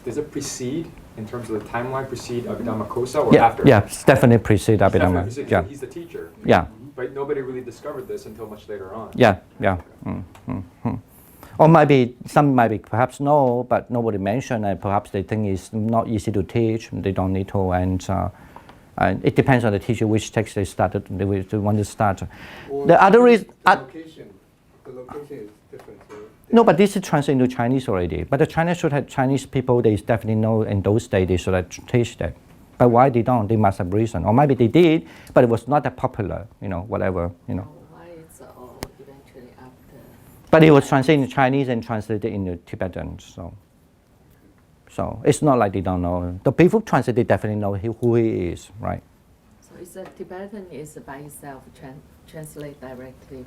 does it precede, in terms of the timeline, precede Abhidharmakosa or after? Yeah, it's definitely precede Abhidharma. Yeah. He's the teacher. Yeah. But nobody really discovered this until much later on. Yeah. Or maybe some perhaps know, but nobody mentioned, and perhaps they think it's not easy to teach. They don't need to, and it depends on the teacher which text they started. They want to start. The other reason. The location is different. So no, but this is translated into Chinese already. But the China should have Chinese people. They definitely know in those days they should have teach that. But why they don't? They must have reason, or maybe they did, but it was not that popular. You know, whatever. You know. Why it's all eventually after? But it was translated into Chinese and translated into Tibetan. So it's not like they don't know. The people translated definitely know who he is, right? So it's a Tibetan is by itself translate directly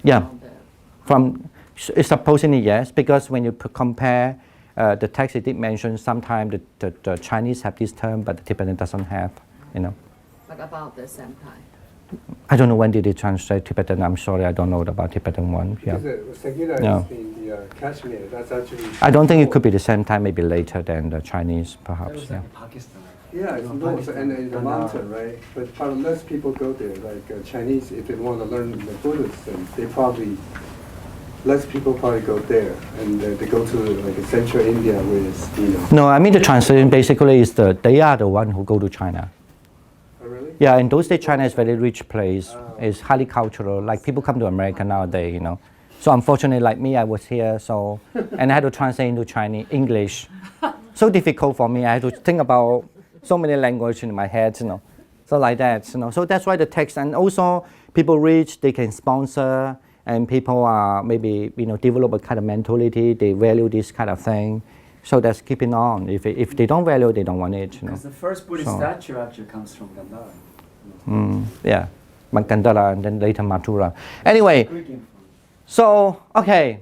from it's supposedly yes, because when you compare the text, it did mention sometimes the Chinese have this term, but the Tibetan doesn't have, you know. But about the same time. I don't know when did they translate Tibetan. I'm sorry, I don't know about Tibetan one. Yeah. Because Sagila is in the Kashmir. That's actually. I don't think it could be the same time. Maybe later than the Chinese, perhaps. Yeah. Pakistan. Yeah, it's north and in the mountain, right? But probably less people go there. Like Chinese, if they want to learn the Buddhism, less people probably go there, and they go to like central India, where it's, you know. No, I mean the translation basically is they are the one who go to China. Oh, really? Yeah, in those days, China is a very rich place. It's highly cultural. Like people come to America nowadays, you know. So unfortunately, like me, I was here, and I had to translate into Chinese, English. So difficult for me. I had to think about so many languages in my head, you know. So like that, you know. So that's why the text, and also people rich, they can sponsor, and people are maybe, you know, develop a kind of mentality. They value this kind of thing. So that's keeping on. If they don't value, they don't want it. You know. Because the first Buddhist statue actually comes from Gandhara. Yeah, Gandhara and then later Mathura. Anyway, so okay,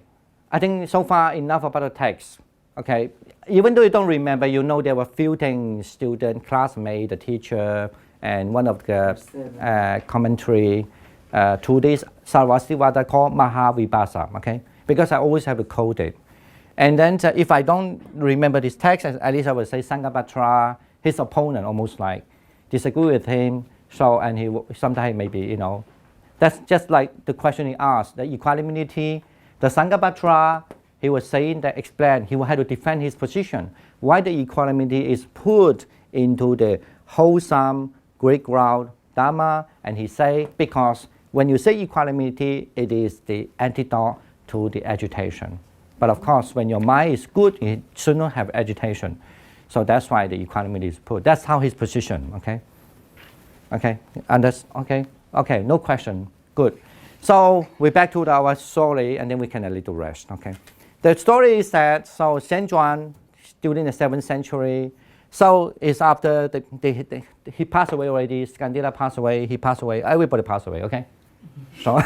I think so far enough about the text. Okay, even though you don't remember, you know there were few things: student, classmate, the teacher, and one of the commentary to this Sarvastivada called Mahavibhasa. Okay, because I always have to quote it. And then if I don't remember this text, at least I would say Sanghabhatra, his opponent almost like disagree with him. So and he sometimes maybe that's just like the question he asked, the equanimity, the Sanghabhatra. He was saying that explain, he had to defend his position. Why the equanimity is put into the wholesome great ground Dharma, and he say because when you say equanimity, it is the antidote to the agitation. But of course, when your mind is good, you should not have agitation. So that's why the equanimity is put. That's how his position. Okay. Okay. And that's okay. Okay. No question. Good. So we're back to our story, and then we can a little rest. Okay. The story is that Xianzhuan, during the 7th century, so it's after he passed away already. Skandila passed away. He passed away. Everybody passed away. Okay. So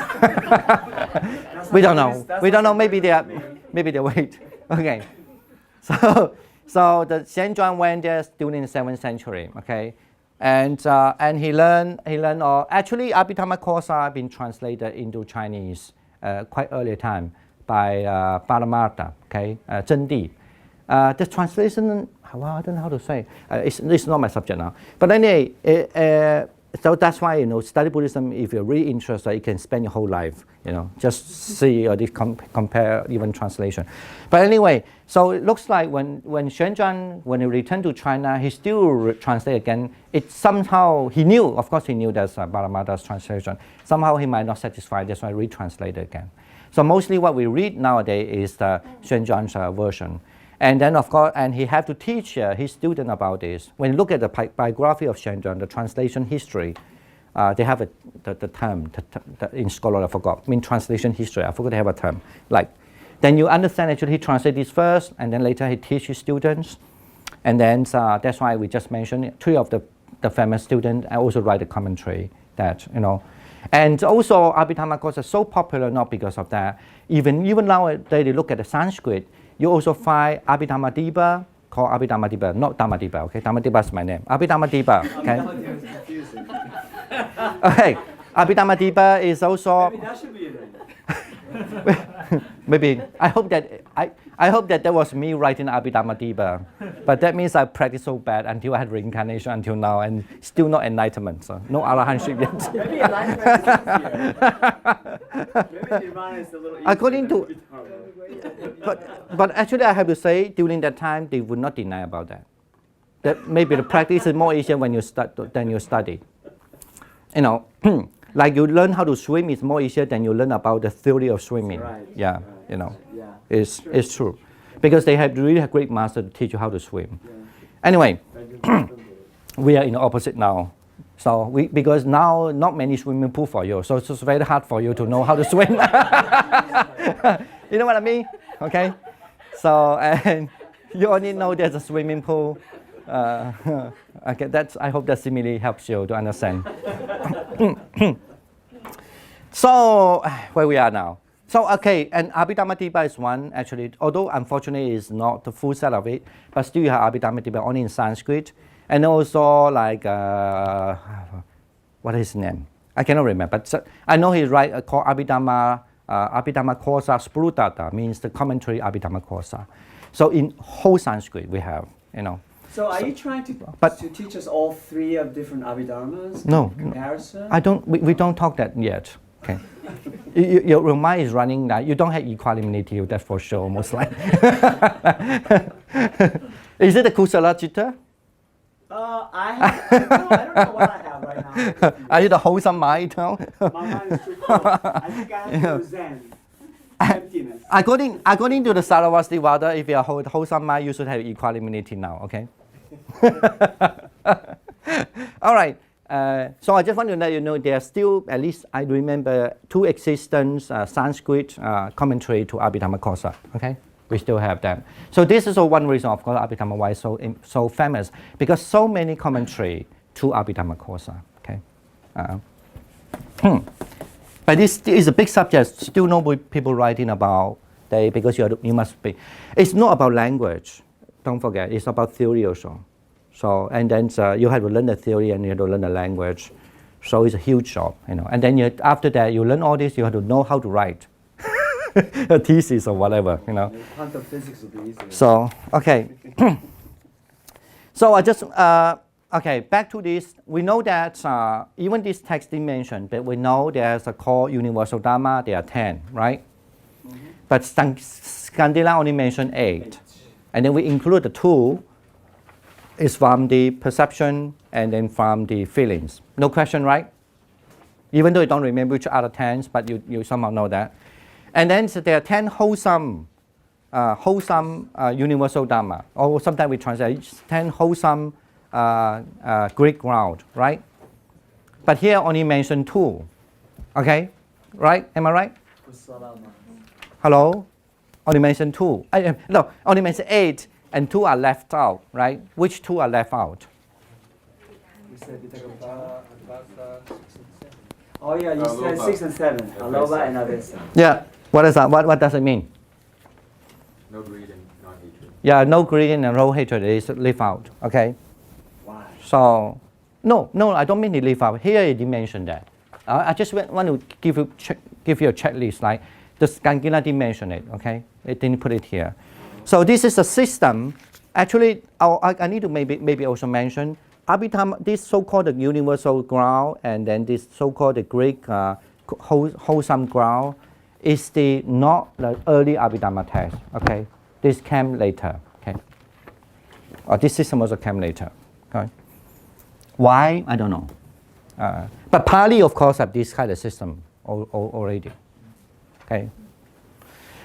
we don't know. We don't know. Maybe they wait. Okay. So the Xianzhuan went there during the 7th century. Okay. And he learned. Actually, Abhidharmakosa been translated into Chinese quite early time by Paramartha. Okay, Zhendi. The translation, well, I don't know how to say. It's not my subject now. But anyway, so that's why study Buddhism. If you're really interested, you can spend your whole life. Just see or compare even translation. But anyway, so it looks like when Xianzhuan, when he returned to China, he still translate again. It somehow he knew, of course, he knew that's Paramartha's translation. Somehow he might not satisfy. That's why he retranslated again. So mostly what we read nowadays is the Xianzhuan's version. And then, of course, and he had to teach his student about this. When you look at the biography of Xianzhuan, the translation history, they have the term in scholar, I forgot. Translation history, I forgot they have a term. Then you understand actually he translated this first, and then later he teaches his students. And then that's why we just mentioned 3 of the famous students. I also write a commentary that, And also Abhidharmakosa is so popular not because of that. Even nowadays they look at the Sanskrit, you also find Abhidharmadipa, called Abhidharmadipa, not Dhammadipa, okay? Dhammadipa is my name. Abhidharmadipa, okay? Okay, Abhidharmadipa is also... Maybe that should be it. Maybe. I hope that was me writing Abhidharmadipa. But that means I practiced so bad until I had reincarnation until now and still not enlightenment. So no arahantship yet. Maybe enlightenment is easier. Maybe nirvana is a little easier. According to... But actually I have to say, during that time, they would not deny about that. That maybe the practice is more easier when you than you study. Like you learn how to swim is more easier than you learn about the theory of swimming. Right. Yeah, Yeah. it's true. Because they have really a great master to teach you how to swim. Yeah. Anyway, we are in the opposite now. So because now not many swimming pool for you, so it's just very hard for you to know how to swim. You know what I mean? Okay. So and you only know there's a swimming pool. Okay, I hope that simile helps you to understand. So where we are now. So okay, and Abhidharmadipa is one actually, although unfortunately it's not the full set of it, but still you have Abhidharmadipa only in Sanskrit, and also like what is his name? I cannot remember. But I know he's right called Abhidharmakosa Sprutata, means the commentary Abhidharmakosa. So in whole Sanskrit we have, So are you trying to teach us all 3 of different Abhidharmas? No. Comparison? I don't. We don't talk that yet. Okay. Your mind is running now. You don't have equanimity, that's for sure. Most likely. Is it the Kusala Chitta? I don't know what I have right now. Are you the wholesome mind now? My mind is too close. I think I have to Zen. Emptiness. According to the Sarvastivada, if you are wholesome mind, you should have equanimity now. Okay. All right. So I just want to let you know there are still, at least I remember, 2 existence Sanskrit commentary to Abhidharmakosa. Okay, we still have them. So this is one reason, of course, Abhidharma why so famous, because so many commentary to Abhidharmakosa. Okay. But this is a big subject. Still no people writing about day because you must be. It's not about language. Don't forget, it's about theory also. So and then you have to learn the theory and you have to learn the language. So it's a huge job, you know. And then after that, you learn all this. You have to know how to write a thesis or whatever, you know. Quantum physics will be easier. So okay. So I just okay. Back to this. We know that even this text didn't mention, but we know there's a core universal dharma. There are 10, right? Mm-hmm. But Skandila only mentioned 8, and then we include the 2. Is from the perception and then from the feelings. No question, right? Even though you don't remember which other 10s, but you somehow know that. And then so there are 10 wholesome universal dharma, or sometimes we translate 10 wholesome Greek ground, right? But here only mentioned 2, okay? Right? Am I right? Hello? Only mentioned 2. No, only mentioned 8. And 2 are left out, right? Which 2 are left out? Oh yeah, you said 6 and 7. Aloha and Avesa. Yeah. What is that? What does it mean? No greed and non-hatred. Yeah, no greed and no hatred is left out. Okay. Why? So, no, I don't mean to leave out. Here it didn't mention that. I just want to give you a checklist. Like the Skandila didn't mention it. Okay, it didn't put it here. So this is a system. Actually, I need to maybe also mention Abhidharma, this so-called universal ground, and then this so-called Greek wholesome ground is not the early Abhidharma text. Okay, this came later. Okay, or this system also came later. Okay, why I don't know. But Pali, of course, have this kind of system already. Okay,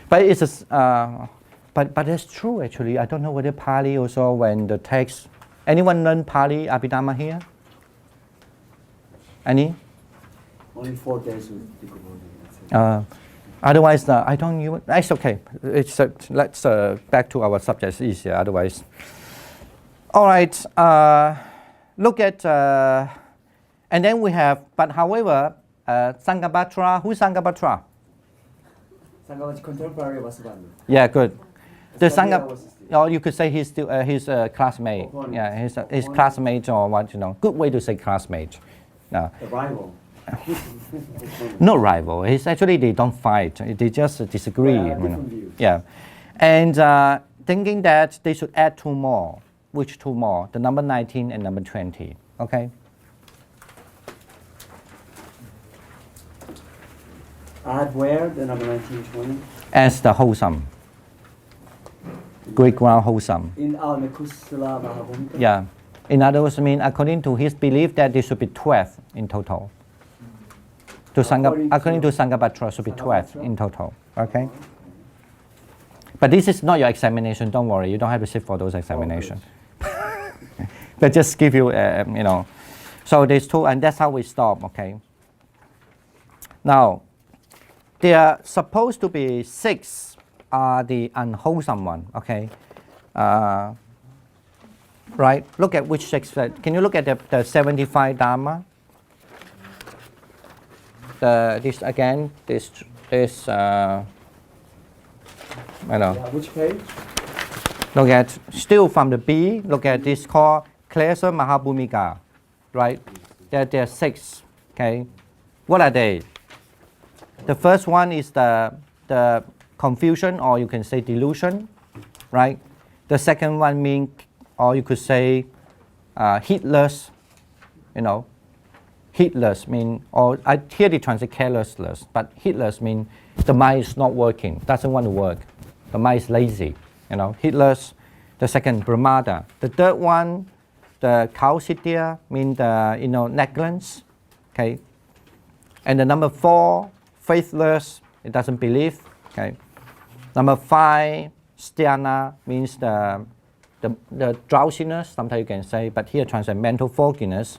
but it's a But that's true actually. I don't know whether Pali also when the text. Anyone learn Pali Abhidharma here? Any? Only 4 days with Dikubodhi. Otherwise, I don't even. It's okay. It's let's back to our subject. It's easier. Otherwise, all right. Look at and then we have. But however, Sanghabhatra. Who's Sanghabhatra? Sanghabhatra contemporary Vasubandhu. Yeah, good. The Sangha, was his or you could say he's still his classmate. Opponent. Yeah, his classmate or what, you know. Good way to say classmate. No, The rival. no rival. It's actually they don't fight. They just disagree. Yeah, you know. different views. Yeah, and thinking that they should add 2 more. Which 2 more? The number 19 and number 20. Okay. Add where? The number 19, 20? As the wholesome. Greek ground wholesome. In Kusala Mahabhumika? Yeah. In other words, I mean, according to his belief that there should be 12 in total. According to Sanghabhatra, should be 12 in total. Okay? But this is not your examination. Don't worry. You don't have to sit for those examinations. But just give you, you know. So there's 2, and that's how we stop. Okay? Now, there are supposed to be 6 are the unwholesome one, okay? Right? Look at which 6. Can you look at the 75 Dharma? This again, this I know. Yeah, which page? Look at, still from the B, look at this called Klesa Mahabhumika, right? There are 6, okay? What are they? The first one is the confusion, or you can say delusion, right? The second one means, or you could say heedless, you know. Heedless mean, or I hear they translate carelessness, but heedless means the mind is not working, doesn't want to work. The mind is lazy, you know, heedless. The second, pramada. The third one, the kausidya, means the, you know, negligence, okay. And the number 4, faithless, it doesn't believe, okay. Number 5, sthana, means the drowsiness, sometimes you can say, but here translate mental fogginess,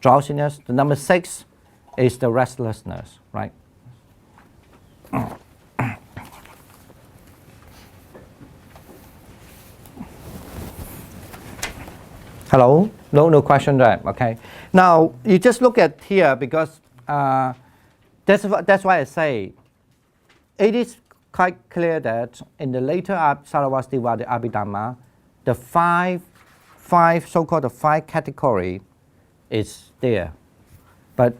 drowsiness. The number 6 is the restlessness, right? Hello? No question there, okay. Now, you just look at here because that's why I say it is quite clear that in the later Sarvastivada Abhidharma, the five so-called the five category is there. But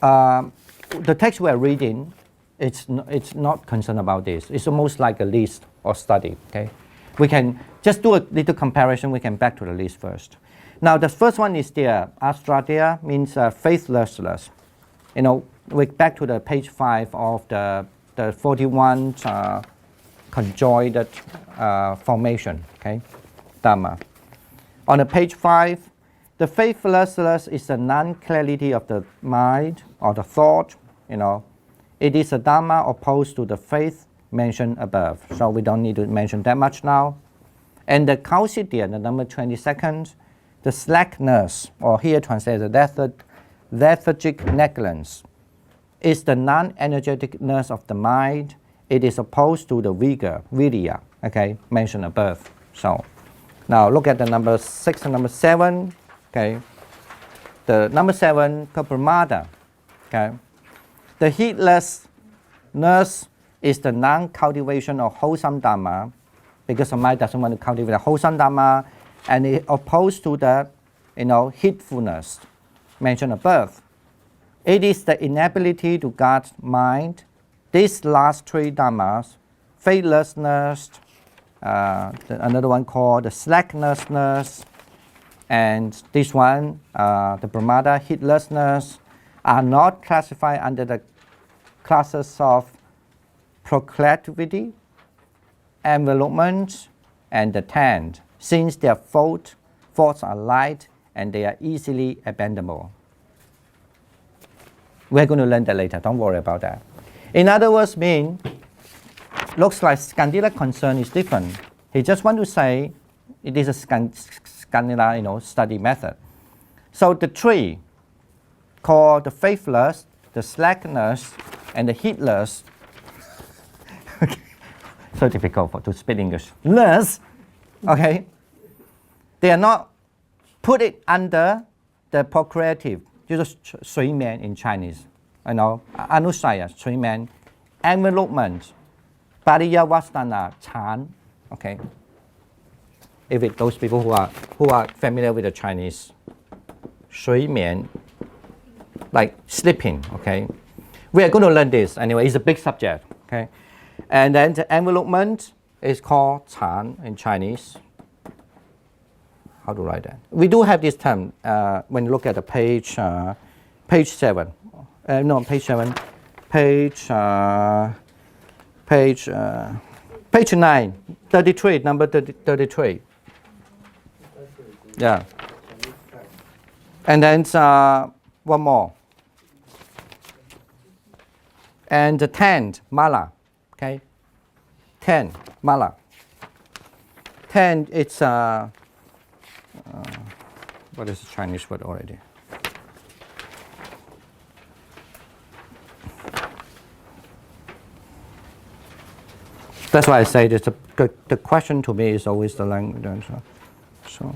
the text we are reading, it's not concerned about this. It's almost like a list or study. Okay, we can just do a little comparison. We can back to the list first. Now the first one is there. Astraddhya means faithlessness. You know, we back to the page 5 of the 41 conjoined formation. Okay, Dhamma. On the page 5, the faithlessness is the non-clarity of the mind or the thought. You know, it is a Dhamma opposed to the faith mentioned above. So we don't need to mention that much now. And the Kausidya, the number 22nd, the slackness, or here translated lethargic negligence, is the non-energeticness of the mind. It is opposed to the vigor, virya, okay, mentioned above. So now look at the number 6 and number 7. Okay, the number 7, pramada. Okay, the heedlessness is the non-cultivation of wholesome dhamma, because the mind doesn't want to cultivate the wholesome dhamma, and it opposed to the, heedfulness mentioned above. It is the inability to guard mind. These last 3 dhammas, faithlessness, another one called the slackness, and this one, the pramada, heedlessness, are not classified under the classes of proclivity, envelopment, and the tent, since their faults are light and they are easily abandonable. We're going to learn that later. Don't worry about that. In other words, looks like Skandila concern is different. He just want to say it is a Skandila, study method. So the 3 called the faithless, the slackness, and the heedless. So difficult to speak English. Less, okay. They are not put it under the procreative, just 水面 in Chinese. Anusaya, 水面, envelopment, pariyavastana, chan. Okay. If those people who are familiar with the Chinese, 水面, like sleeping. Okay. We are going to learn this anyway. It's a big subject. Okay. And then the envelopment is called chan in Chinese. How to write that? We do have this term when you look at the page 7. Page 7. Page 9. 33. Number 33. Yeah. And then one more. And the 10, mala. Okay. 10, mala. 10, it's what is the Chinese word already? That's why I say this. The question to me is always the language. So,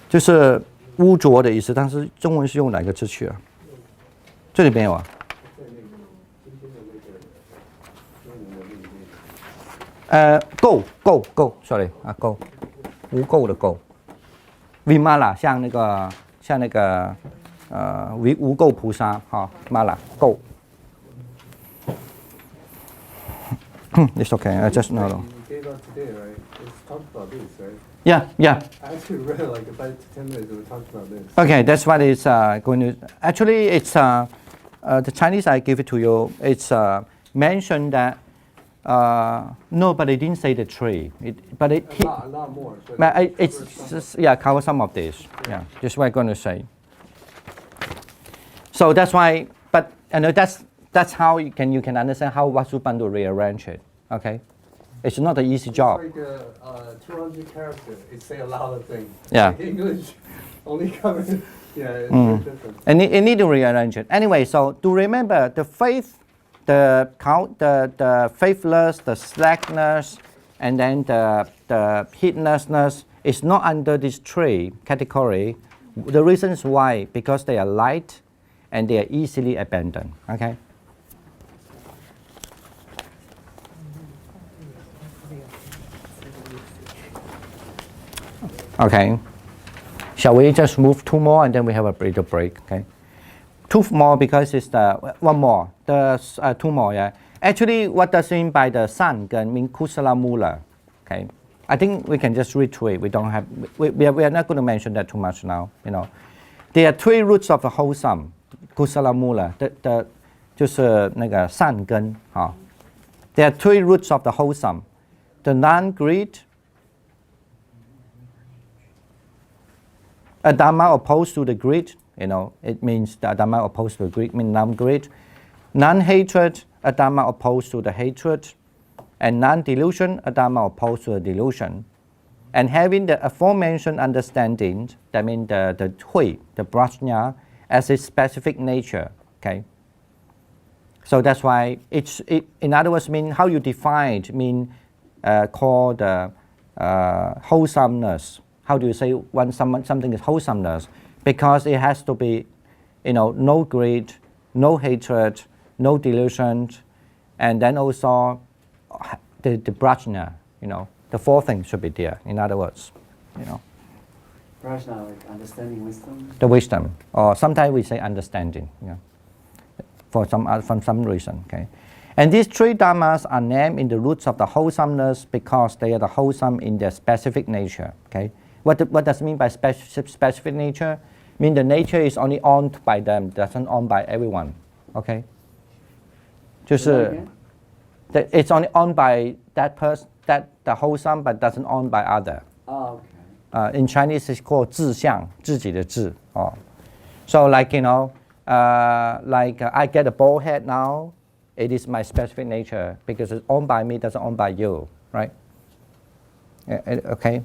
就是污浊的意思，但是中文是用哪个字去啊？这里没有啊。垢 ，sorry 啊，垢，污垢的垢 ，Vimala 像那个无垢菩萨哈 ，Mala 垢。It's okay. I just know. You gave up today, right? Let's talk about this, right? Yeah. I actually read like 5 to 10 minutes. We talked about this. Okay, that's what it's going to. Actually, it's the Chinese. I give it to you. It's mentioned that nobody didn't say the 3, but it. A lot more. But it's just, cover some of this. Yeah, just what I'm going to say. So that's why. But that's how you can understand how Vasubandhu rearrange it. Okay, it's not an easy job. It's like 200 characters. It say a lot of things. Yeah. Like English only covers. Yeah, it's very different. And it need to rearrange it. Anyway, so to remember the faith, the faithless, the slackness, and then the heedlessness is not under this 3 category. The reason is why, because they are light and they are easily abandoned. Okay. Okay. Shall we just move 2 more and then we have a little break? Okay. 2 more because it's the 1 more. The 2 more. Yeah. Actually, what does it mean by the san mean kusala mula? Okay. I think we can just read through it. We don't have. We are not going to mention that too much now. You know, there are 3 roots of the wholesome kusala mula. 就是那个善根啊。There are 3 roots of the wholesome: the non-greed, a dharma opposed to the greed. You know, it means the dharma opposed to the greed means non-greed, non-hatred, a dharma opposed to the hatred, and non-delusion, a dharma opposed to the delusion. And having the aforementioned understanding, that means the hui, the prajna, as its specific nature. Okay. So that's why in other words, mean how you define mean call the wholesomeness. How do you say when something is wholesomeness? Because it has to be, you know, no greed, no hatred, no delusion, and then also the prajna, you know, the 4 things should be there. In other words, you know. Prajna, like understanding wisdom. The wisdom, or sometimes we say understanding. You know, for some reason. Okay, and these 3 dharmas are named in the roots of the wholesomeness because they are the wholesome in their specific nature. Okay, what does it mean by specific nature? Mean the nature is only owned by them, doesn't owned by everyone. Okay. 就是 it's only owned by that person, that the wholesome, but doesn't owned by other. Oh, okay. In Chinese, it's called 自相, 自己的自. Oh. So like, you know, I get a bald head now, it is my specific nature because it's owned by me, doesn't owned by you, right? Okay.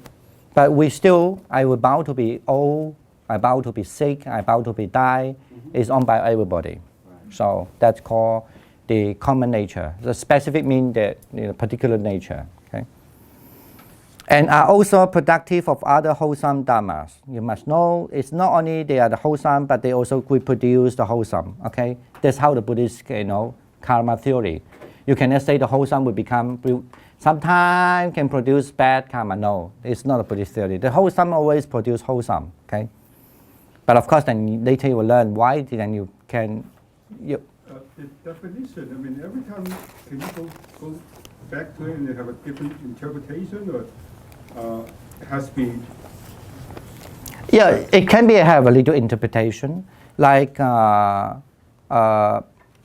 But we still, I will bound to be old, I bound to be sick, I bound to be die, it's owned by everybody. Right. So that's called the common nature. The specific means the particular nature. Okay? And are also productive of other wholesome dharmas. You must know it's not only they are the wholesome, but they also reproduce the wholesome. Okay, that's how the Buddhist, you know, karma theory. You cannot say the wholesome will become. Sometimes can produce bad karma. No, it's not a Buddhist theory. The wholesome always produce wholesome. Okay, but of course, then later you will learn why. Then you can. The definition, I mean, every time can you go back to it and have a different interpretation, or it has to be? Yeah, it can be have a little interpretation, like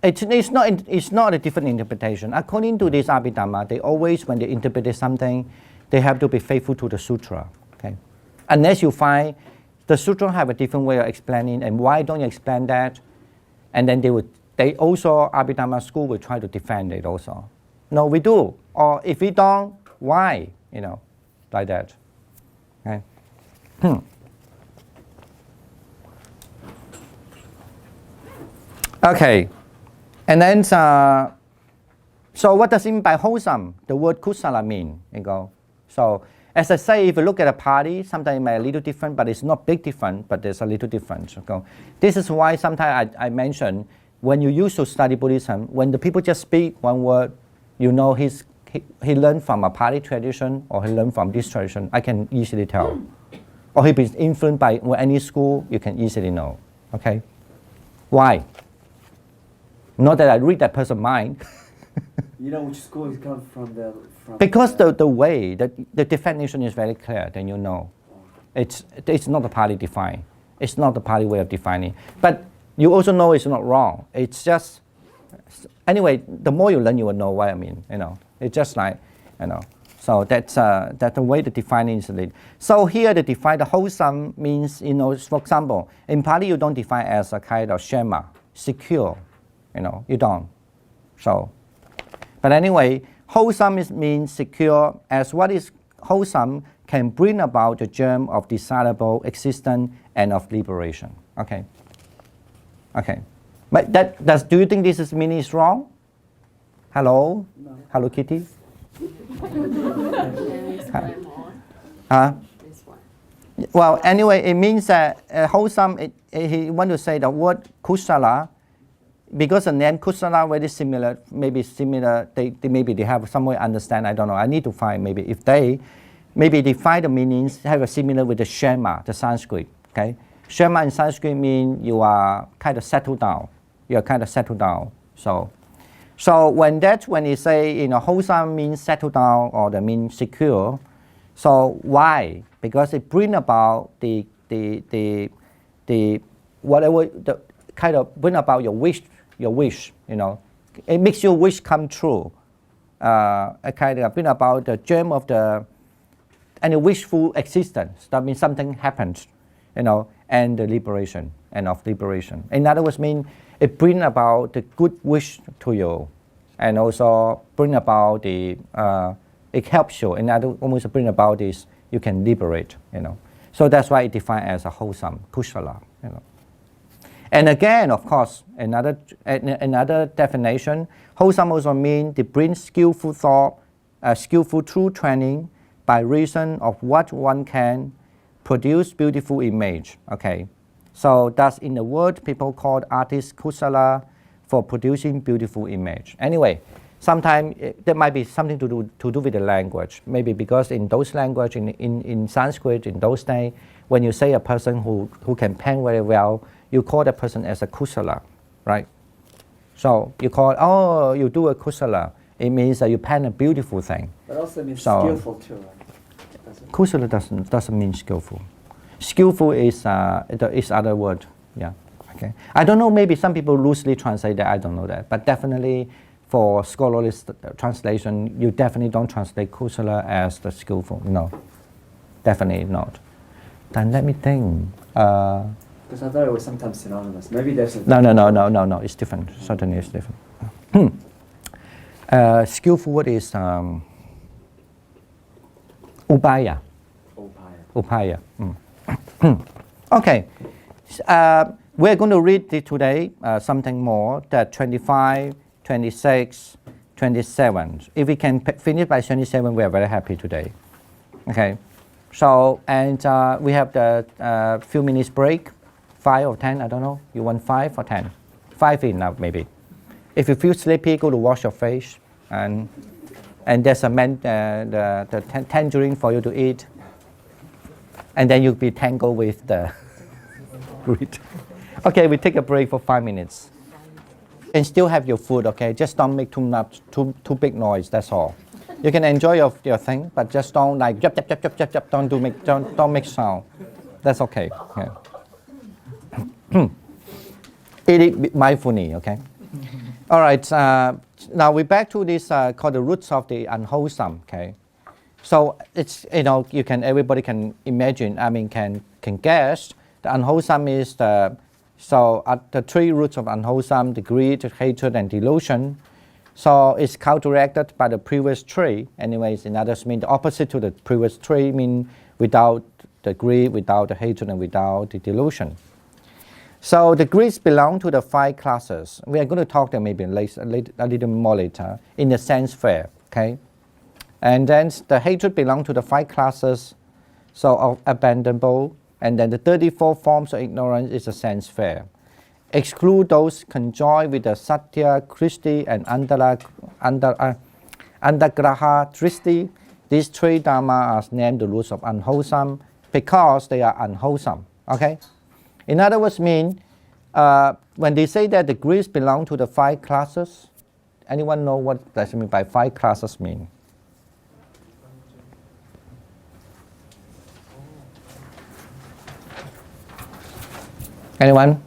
it's not a different interpretation. According to this Abhidharma, they always, when they interpret something, they have to be faithful to the sutra. Okay, unless you find the sutra have a different way of explaining, and why don't you explain that? And then they also, Abhidharma school will try to defend it also. No, we do. Or if we don't, why? You know, like that. Okay. Okay. And then, so what does it mean by wholesome? The word kusala mean, you go. So, as I say, if you look at a party, sometimes it may be a little different, but it's not big different, but there's a little difference. Okay? This is why sometimes I mention, when you used to study Buddhism, when the people just speak one word, you know he learned from a Pali tradition or he learned from this tradition. I can easily tell. Or he been influenced by any school, you can easily know. Okay? Why? Not that I read that person's mind. You know which school is come from because the way, the definition is very clear, then you know. It's not the Pali define. It's not the Pali way of defining. But you also know it's not wrong. It's just, anyway, the more you learn, you will know what I mean, you know. It's just like, you know. So that's the way the defining is. So here the define, the wholesome means, you know, for example, in Pali you don't define as a kind of shema, secure, you know, you don't. So, but anyway, wholesome means secure, as what is wholesome can bring about the germ of desirable existence and of liberation. Okay. Okay, but do you think this is meaning is wrong? Hello? No. Hello Kitty? Huh? Well, anyway, it means that wholesome, he want to say the word kusala, because the name kusala very similar, maybe similar, maybe they have some way understand, I don't know, I need to find maybe if they, maybe define the meanings, have a similar with the Shema, the Sanskrit. Okay, Shema in Sanskrit means you are kind of settled down. You are kind of settled down. So when you say wholesome means settled down or that means secure. So why? Because it brings about the whatever the kind of bring about your wish. It makes your wish come true. A kind of bring about the germ of and a wishful existence. That means something happens, and the liberation and of liberation. In other words, it brings about the good wish to you, and also bring about it helps you. In other words, almost bring about this, you can liberate. So that's why it defined as a wholesome kusala. And again, of course, another definition, wholesome also means to bring skillful thought, skillful true training by reason of what one can produce beautiful image. Okay, so that's in the word people call artist kusala for producing beautiful image. Anyway, sometimes there might be something to do with the language. Maybe because in those language, in Sanskrit, in those days, when you say a person who can paint very well, you call that person as a kusala, right? So you call, you do a kusala. It means that you paint a beautiful thing. But also means skillful too, right? Kusala doesn't mean skillful. Skillful is other word. Yeah. Okay. I don't know. Maybe some people loosely translate that. I don't know that. But definitely, for scholarly translation, you definitely don't translate kusala as the skillful. No. Definitely not. Then let me think. Because I thought it was sometimes synonymous. Maybe there's a... No. It's different. Certainly, it's different. Skillful word is upaya. Upaya. Okay. We're going to read today something more, that 25, 26, 27. If we can finish by 27, we are very happy today. Okay. So, and we have the few minutes break, 5 or 10, I don't know. You want 5 or 10? 5 enough, maybe. If you feel sleepy, go to wash your face, and there's the tangerine for you to eat, and then you'll be tangled with the read. Okay, we take a break for 5 minutes. And still have your food, okay? Just don't make too big noise, that's all. You can enjoy your thing, but just don't like jump, don't make sound. That's okay. Yeah. Eat it mindfully, okay? All right. Now we're back to this called the roots of the unwholesome. Okay. So it's everybody can imagine. Can guess the unwholesome is the three roots of unwholesome: the greed, the hatred, and delusion. So it's counteracted by the previous three. Anyways, in others mean the opposite to the previous three, mean without the greed, without the hatred, and without the delusion. So the greeds belong to the 5 classes. We are going to talk them maybe a little more later in the sense fair. Okay, and then the hatred belong to the 5 classes, so of abandonable, and then the 34 forms of ignorance is the sense fair. Exclude those conjoined with the Satya, Kristi, and Andagraha Tristi. These 3 dharma are named the roots of unwholesome because they are unwholesome. Okay? In other words, when they say that the greeds belong to the 5 classes, anyone know what does it mean by 5 classes mean? Anyone?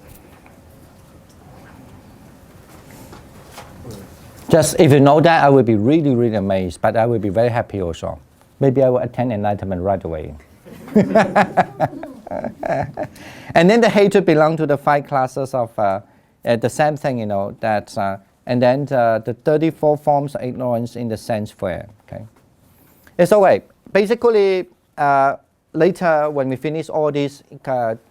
Just if you know that, I will be really, really amazed, but I will be very happy also. Maybe I will attend enlightenment right away. And then the hatred belongs to the 5 classes of the same thing, and then the 34 forms of ignorance in the sense fair. Okay, it's all right. Basically, later when we finish all this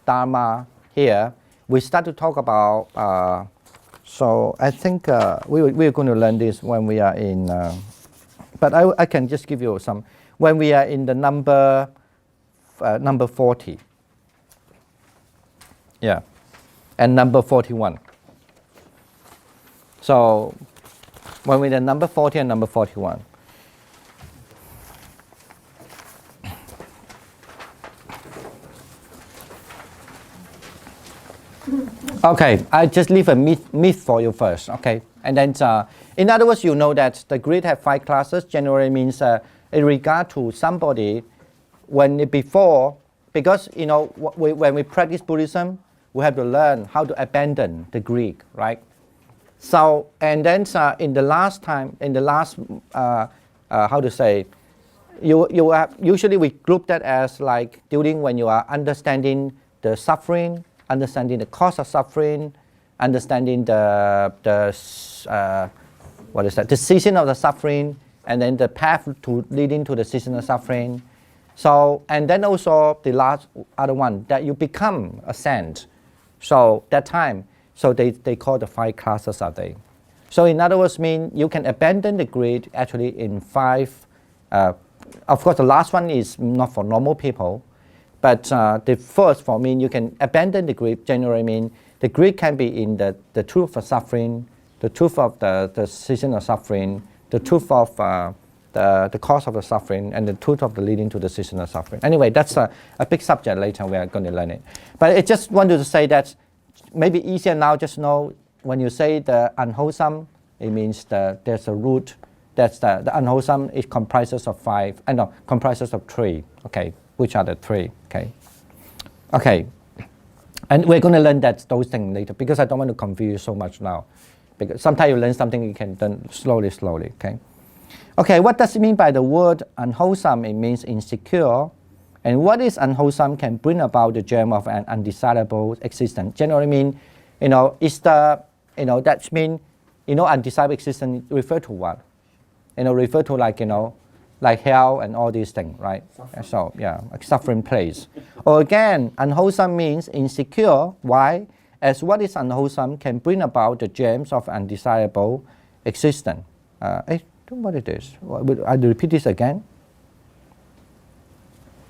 dharma here, we start to talk about. So I think we're going to learn this when we are in. But I can just give you some when we are in the number 40. Yeah, and number 41. So when we're in number 40 and number 41. Okay, I just leave a myth for you first, okay? And then, in other words, you know that the grid have 5 classes, generally means in regard to somebody, because, you know, when we practice Buddhism, we have to learn how to abandon the Greek, right? So, and then in the last, how to say, you have, usually we group that as like during when you are understanding the suffering, understanding the cause of suffering, understanding the season of the suffering, and then the path to leading to the season of suffering. So, and then also the last other one, that you become a saint. So that time, so they call the 5 classes are they. So in other words, mean you can abandon the greed actually in 5. Of course, the last one is not for normal people, but the first for mean you can abandon the greed. Generally mean the greed can be in the truth of suffering, the truth of the season of suffering, the truth of the cause of the suffering, and the truth of the leading to the season of suffering. Anyway, that's a big subject. Later we are going to learn it. But I just wanted to say that maybe easier now. Just know when you say the unwholesome, it means there's a root. That's the unwholesome. It comprises of 5. Comprises of 3. Okay, which are the 3? Okay, okay, and we're going to learn those things later because I don't want to confuse you so much now. Because sometimes you learn something you can learn slowly. Okay, okay. What does it mean by the word unwholesome? It means insecure. And what is unwholesome can bring about the germ of an undesirable existence. Generally mean, you know, it's the, you know, that mean, you know, undesirable existence refer to what? You know, refer to like, you know, like hell and all these things, right? Suffering. So, yeah, like suffering place. Or again, unwholesome means insecure. Why? As what is unwholesome can bring about the germs of undesirable existence. What it is? I'll repeat this again.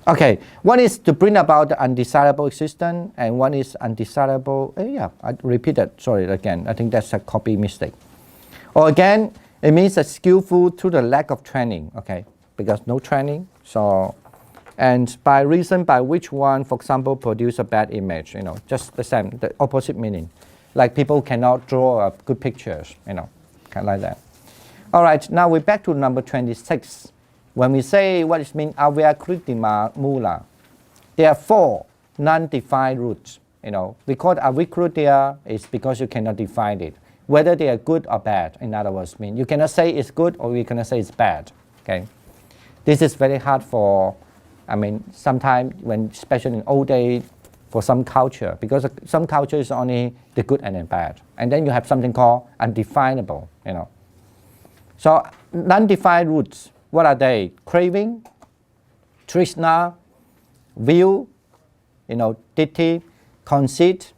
Okay, one is to bring about the undesirable existence, and one is undesirable. Yeah, I repeat that. Sorry again. I think that's a copy mistake. Or again, it means a skillful through the lack of training. Okay, because no training. So, and by reason by which one, for example, produce a bad image. You know, just the same, the opposite meaning. Like people cannot draw good pictures. You know, kind of like that. All right, now we're back to number 26. When we say what it means avyakritima mula, there are 4 non-defined roots. You know, we call it avikrutia is because you cannot define it, whether they are good or bad. In other words, mean you cannot say it's good or you cannot say it's bad. Okay, this is very hard for, I mean, sometimes when, especially in old days, for some culture, because some culture is only the good and the bad, and then you have something called undefinable. You know, so non-defined roots. What are they? Craving, trishna, view, you know, ditthi, conceit,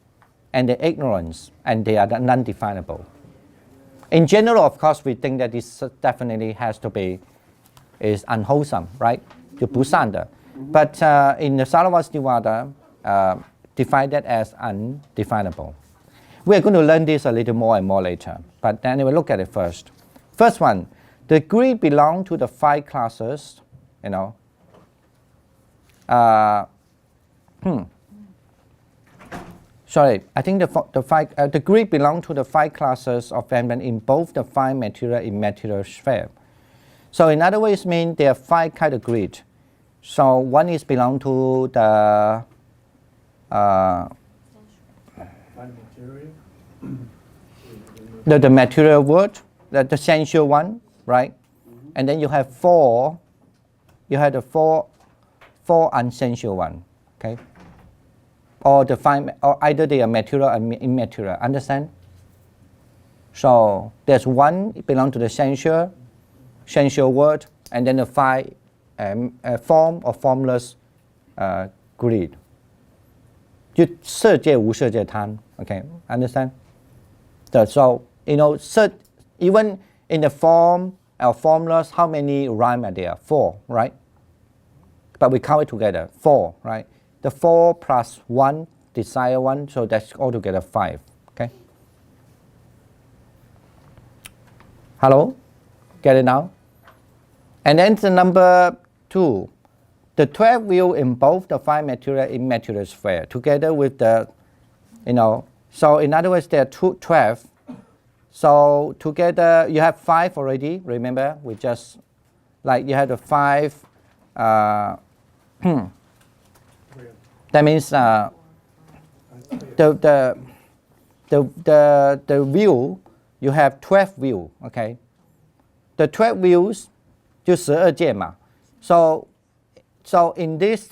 and the ignorance, and they are non-definable. In general, of course, we think that this definitely has to be is unwholesome, right? To busanda. But in the Saravastivada, define that as undefinable. We are going to learn this a little more and more later. But anyway, look at it first. First one. The greed belong to the 5 classes, you know. Sorry, I think the greed belong to the 5 classes of element in both the 5 material and immaterial sphere. So in other words, mean there are 5 kind of greed. So one is belong to the the material world, the sensual one. Right, and then you have 4. You have the 4 unsensual one. Okay, or the 5, or either they are material or immaterial. Understand? So there's 1 belong to the sensual world, and then the 5 form or formless greed. 就色界无色界贪. Okay, understand? So you know, even in the form or formless, how many rhyme are there? 4, right? But we count it together, 4, right? The 4 plus 1, desire 1, so that's altogether 5, okay? Hello? Get it now? And then the number 2, the 12 will in both the 5 material and immaterial sphere, together with the you know. So in other words, there are 12. So together you have 5 already. Remember, we just like you have the 5. That means the view you have 12 view. Okay, the 12 views 就12件嘛。So in this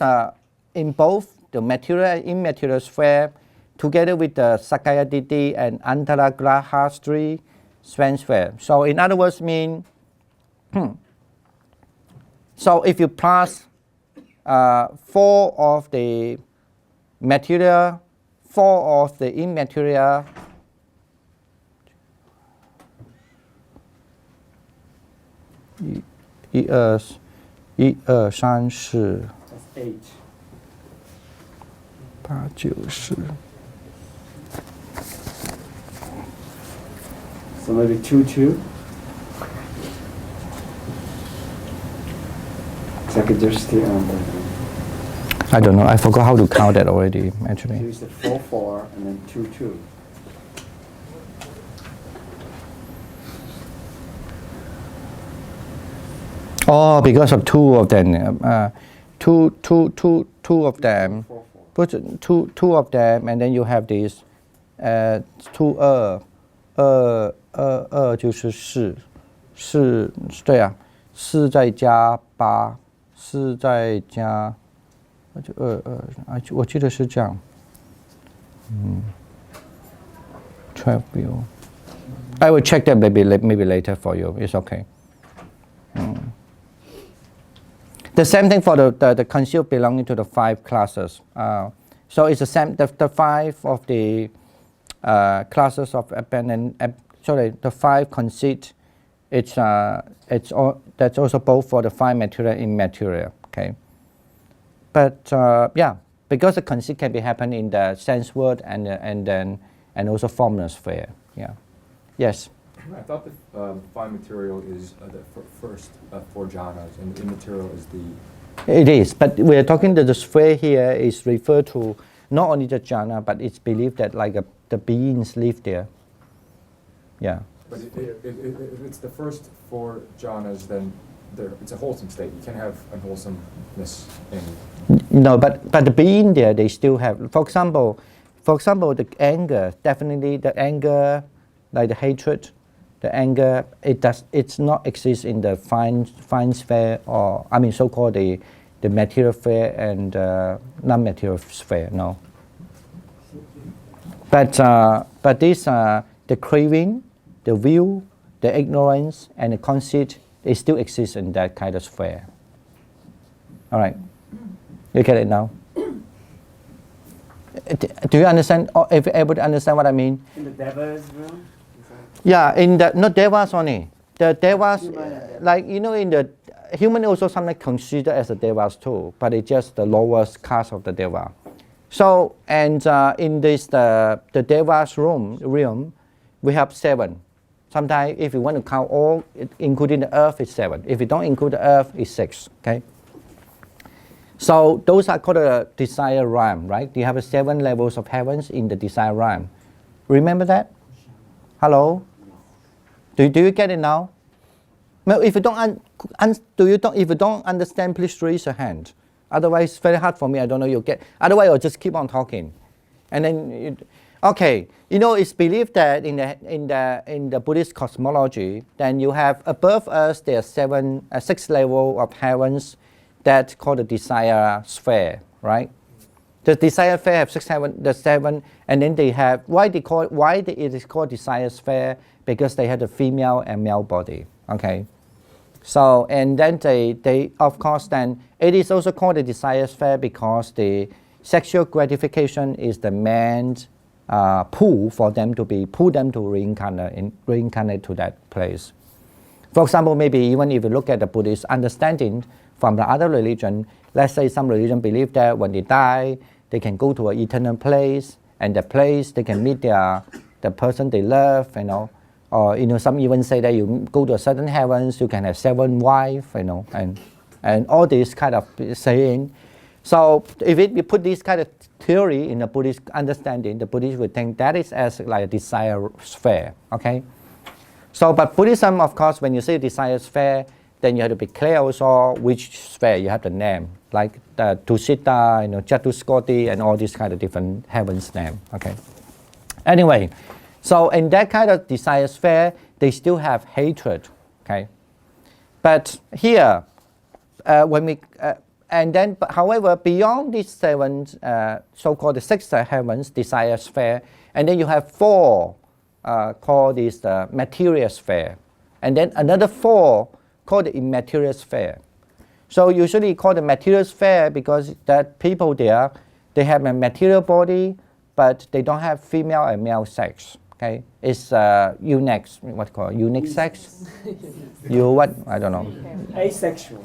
in both the material and immaterial sphere, together with the Sakaya Ditti and Antaragraha 3 sphere. So in other words, mean so if you plus 4 of the material, 4 of the immaterial, That's 8. 8 9 10 So maybe 2, 2. So I could just stay on the. I don't know. I forgot how to count that already. Actually. Use the 4, 4, and then 2, 2. Oh, because of 2 of them. Two of them. 4, 4. Put two of them, and then you have this 2 2就是4对啊，4再加8，4再加就2我记得是这样。12 view. I will check that maybe later for you. It's okay. The same thing for the concealed belonging to the 5 classes. So it's the same. The 5 of the classes of abandoned. The 5 conceit. That's also both for the 5 material and immaterial. Okay. But yeah, because the conceit can be happen in the sense world and also formless sphere. Yeah. Yes. I thought the 5 material is the first 4 jhanas, and the immaterial is the. It is, but we are talking that the sphere here is referred to not only the jhana, but it's believed that like the beings live there. Yeah. But if it's the first 4 jhanas, then it's a wholesome state. You can't have unwholesomeness in. No, but the being there, they still have. For example, the anger, definitely the anger, like the hatred. The anger, it's not exist in the fine sphere, or I mean so-called the material sphere and non-material sphere. No. But these the craving, the view, the ignorance, and the conceit, they still exist in that kind of sphere. All right, you get it now. Do you understand? Or if you're able to understand what I mean? In the Deva's room? Yeah, in the not devas only. The devas, like in the human also sometimes considered as a devas too, but it's just the lowest caste of the deva. So and in this the devas realm, we have 7. Sometimes if you want to count all, including the earth, it's 7. If you don't include the earth, it's 6. Okay. So those are called the desire realm, right? You have 7 levels of heavens in the desire realm. Remember that? Hello. Do you get it now? Well, if you don't understand, please raise your hand. Otherwise, it's very hard for me. I don't know you'll get. Otherwise, I'll just keep on talking, and then okay. It's believed that in the Buddhist cosmology, then you have above us there are 6 levels of heavens that's called the desire sphere, right? The desire sphere have 7, and then they have it is called desire sphere because they have the female and male body. Okay, so and then they of course then it is also called the desire sphere because the sexual gratification is the man's pull them to reincarnate to that place. For example, maybe even if you look at the Buddhist understanding from the other religion, let's say some religion believe that when they die, they can go to an eternal place, and the place they can meet the person they love, or some even say that you go to a certain heavens, you can have 7 wives, and all this kind of saying. So if we put this kind of theory in the Buddhist understanding, the Buddhists would think that is as like a desire sphere, okay? So, but Buddhism, of course, when you say desire sphere, then you have to be clear also which sphere you have the name, like the Tusita, Chatuskoti, and all these kind of different heavens name, okay? Anyway, so in that kind of desire sphere, they still have hatred, okay? But here, however, beyond these seven, so-called the six heavens, desire sphere, and then you have four called this material sphere, and then another four called the immaterial sphere. So usually called the material sphere because that people there, they have a material body, but they don't have female and male sex. Okay, it's unique. What called unique sex? You what? I don't know. Asexual.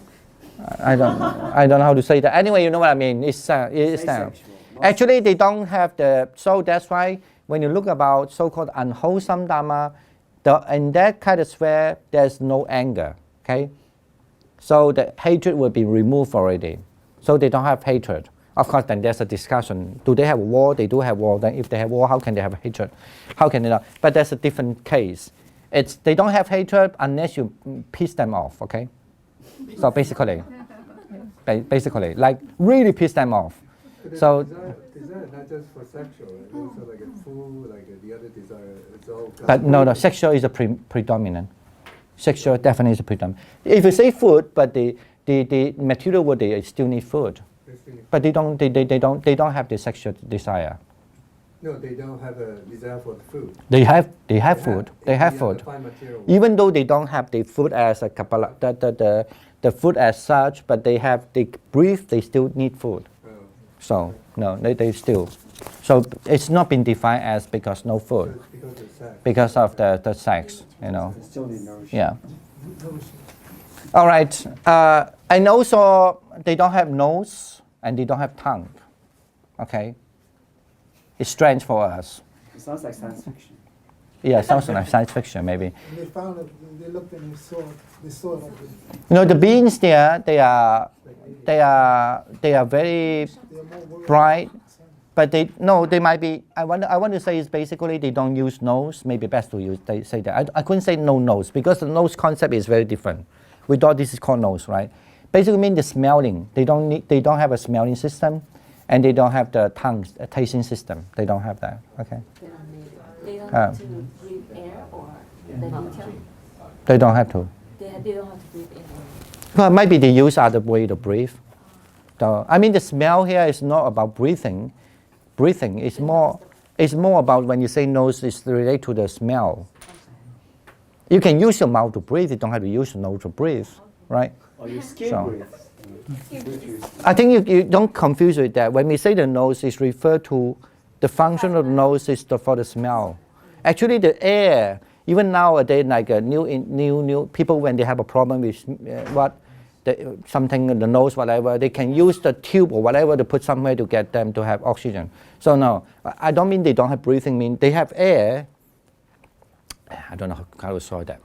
I don't know how to say that. Anyway, you know what I mean. It's actually they don't have the. So that's why when you look about so-called unwholesome dharma, in that kind of sphere there's no anger. Okay, so the hatred will be removed already. So they don't have hatred. Of course, then there's a discussion. Do they have war? They do have war. Then if they have war, how can they have hatred? How can they not? But that's a different case. They don't have hatred unless you piss them off. Okay. So basically, like really piss them off. So desire not just for sexual, right? Also like a food, like the other desire. It's all. But no, sexual is a predominant. Sexual definitely is a predominant. If you say food, but the material world they still need food, but they don't have the sexual desire. No, they don't have a desire for the food. They have food. They have food. Even though they don't have the food as a Kabbalah, the food as such, but they breathe. They still need food. Oh. So no, they still. So it's not been defined as because no food. Because of the sex, Still need nourishment. Yeah. All right. And also they don't have nose and they don't have tongue. Okay. It's strange for us. It sounds like science fiction. Yeah, it sounds like science fiction maybe. And they found it, they looked and they saw it. The beings there, they are very bright, but they might be. I want to say is basically they don't use nose. Maybe best to use. They say that. I couldn't say no nose because the nose concept is very different. We thought this is called nose, right? Basically mean the smelling. They don't have a smelling system, and they don't have the tongue tasting system. They don't have that. Okay. They don't have to breathe air or they don't tell. They don't have to. They don't have to breathe air. Well, maybe they use other way to breathe. So, I mean, the smell here is not about breathing. Breathing is more about when you say nose, it's related to the smell. You can use your mouth to breathe. You don't have to use your nose to breathe, right? Or your skin breathes. I think you don't confuse with that. When we say the nose, it's referred to the function of the nose is for the smell. Actually, the air, even nowadays, like new people when they have a problem with something in the nose, whatever, they can use the tube or whatever to put somewhere to get them to have oxygen. So no, I don't mean they don't have breathing. I mean they have air. I don't know how to solve that.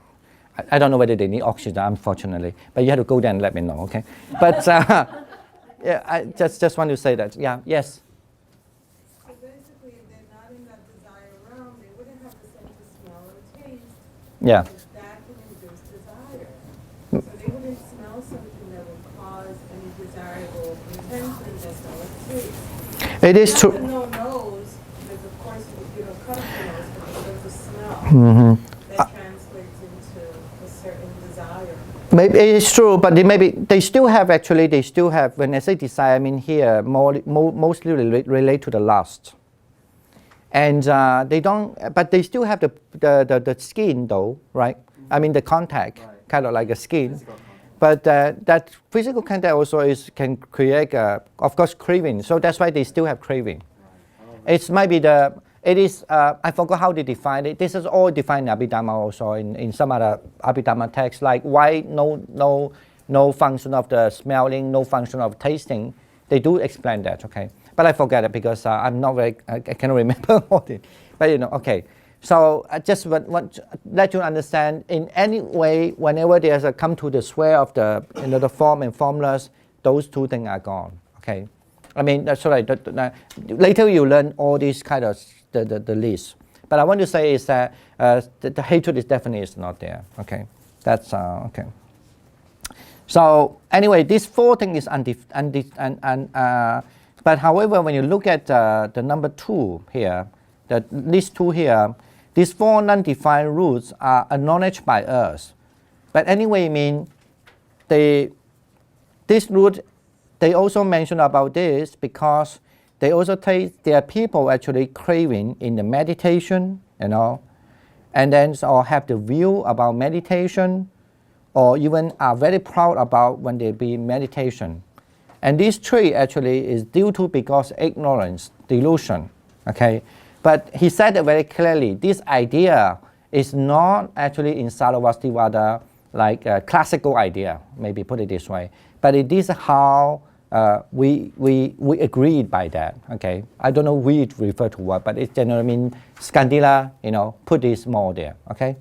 I don't know whether they need oxygen, unfortunately. But you have to go there and let me know, okay? But yeah, I just want to say that. Yeah, yes. So basically, if they're not in that desire realm, they wouldn't have the sense of smell or taste. Yeah. That can induce desire. So they wouldn't smell something that would cause any desirable intention that's not a taste. It is Not true. to no nose, because of course you don't cut off the nose, but there's a smell that translates into a certain desire. Maybe it's true, but they still have when I say desire, I mean here mostly relate to the lust. And but they still have the skin though, right? I mean the contact, kind of like a skin. But that physical contact also can create, of course, craving. So that's why they still have craving. It might be I forgot how they define it. This is all defined in Abhidharma also in some other Abhidharma texts, like why no function of the smelling, no function of tasting. They do explain that, okay? But I forget it because I cannot remember all it. But okay. So I just want to let you understand, in any way, whenever there's come to the sphere of the form and formulas, those two things are gone, okay? I mean, that's right. Later you learn all these kind of the list. But I want to say is that the hatred is definitely is not there. Okay, that's okay. So anyway, this 4 thing is but however, when you look at the number 2 here, these 2 here, these 4 non-defined roots are acknowledged by us. But anyway, I mean, this root, they also mention about this because they also take their people actually craving in the meditation, you know, and then or have the view about meditation, or even are very proud about when they be meditation. And this 3 actually is due to because ignorance, delusion, okay? But he said it very clearly, this idea is not actually in Sarvastivada like a classical idea, maybe put it this way, but it is how we agreed by that, okay? I don't know we refer to what, but it generally means Skandila, you know, put this more there, okay?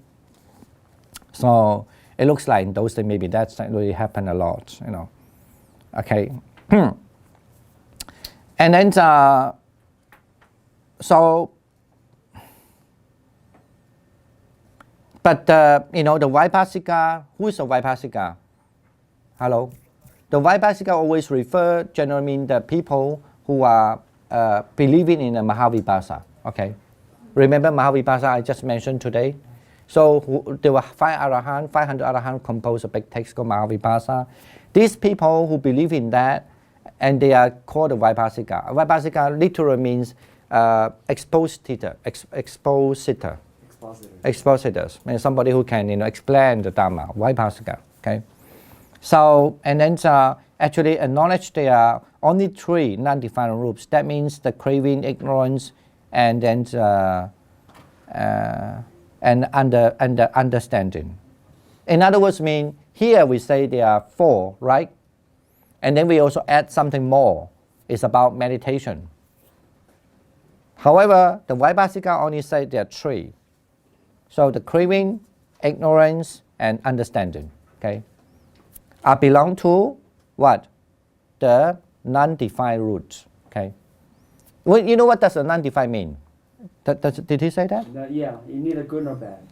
So it looks like in those days maybe that's really happened a lot, you know, okay? And then, so, but you know, the Vaibhasika, who is a Vaibhasika? Hello? The Vaibhasika always refer, generally mean the people who are believing in the Mahavibhasa, okay? Remember Mahavibhasa I just mentioned today? So there were 500 Arahant composed a big text called Mahavibhasa. These people who believe in that, and they are called the Vaibhasika. Vaibhasika literally means expositor. Expositors, means somebody who can, you know, explain the Dharma, Vaibhasika, okay? So, and then actually acknowledge there are only 3 non-defined roots. That means the craving, ignorance, and then and the understanding. In other words, mean here we say there are 4, right? And then we also add something more. It's about meditation. However, the Vaibhasika only say there are 3. So the craving, ignorance, and understanding, okay, are belong to what? The non-defined roots, okay? Well, you know what does a non-defined mean? Did he say that? Yeah, you need a good or bad.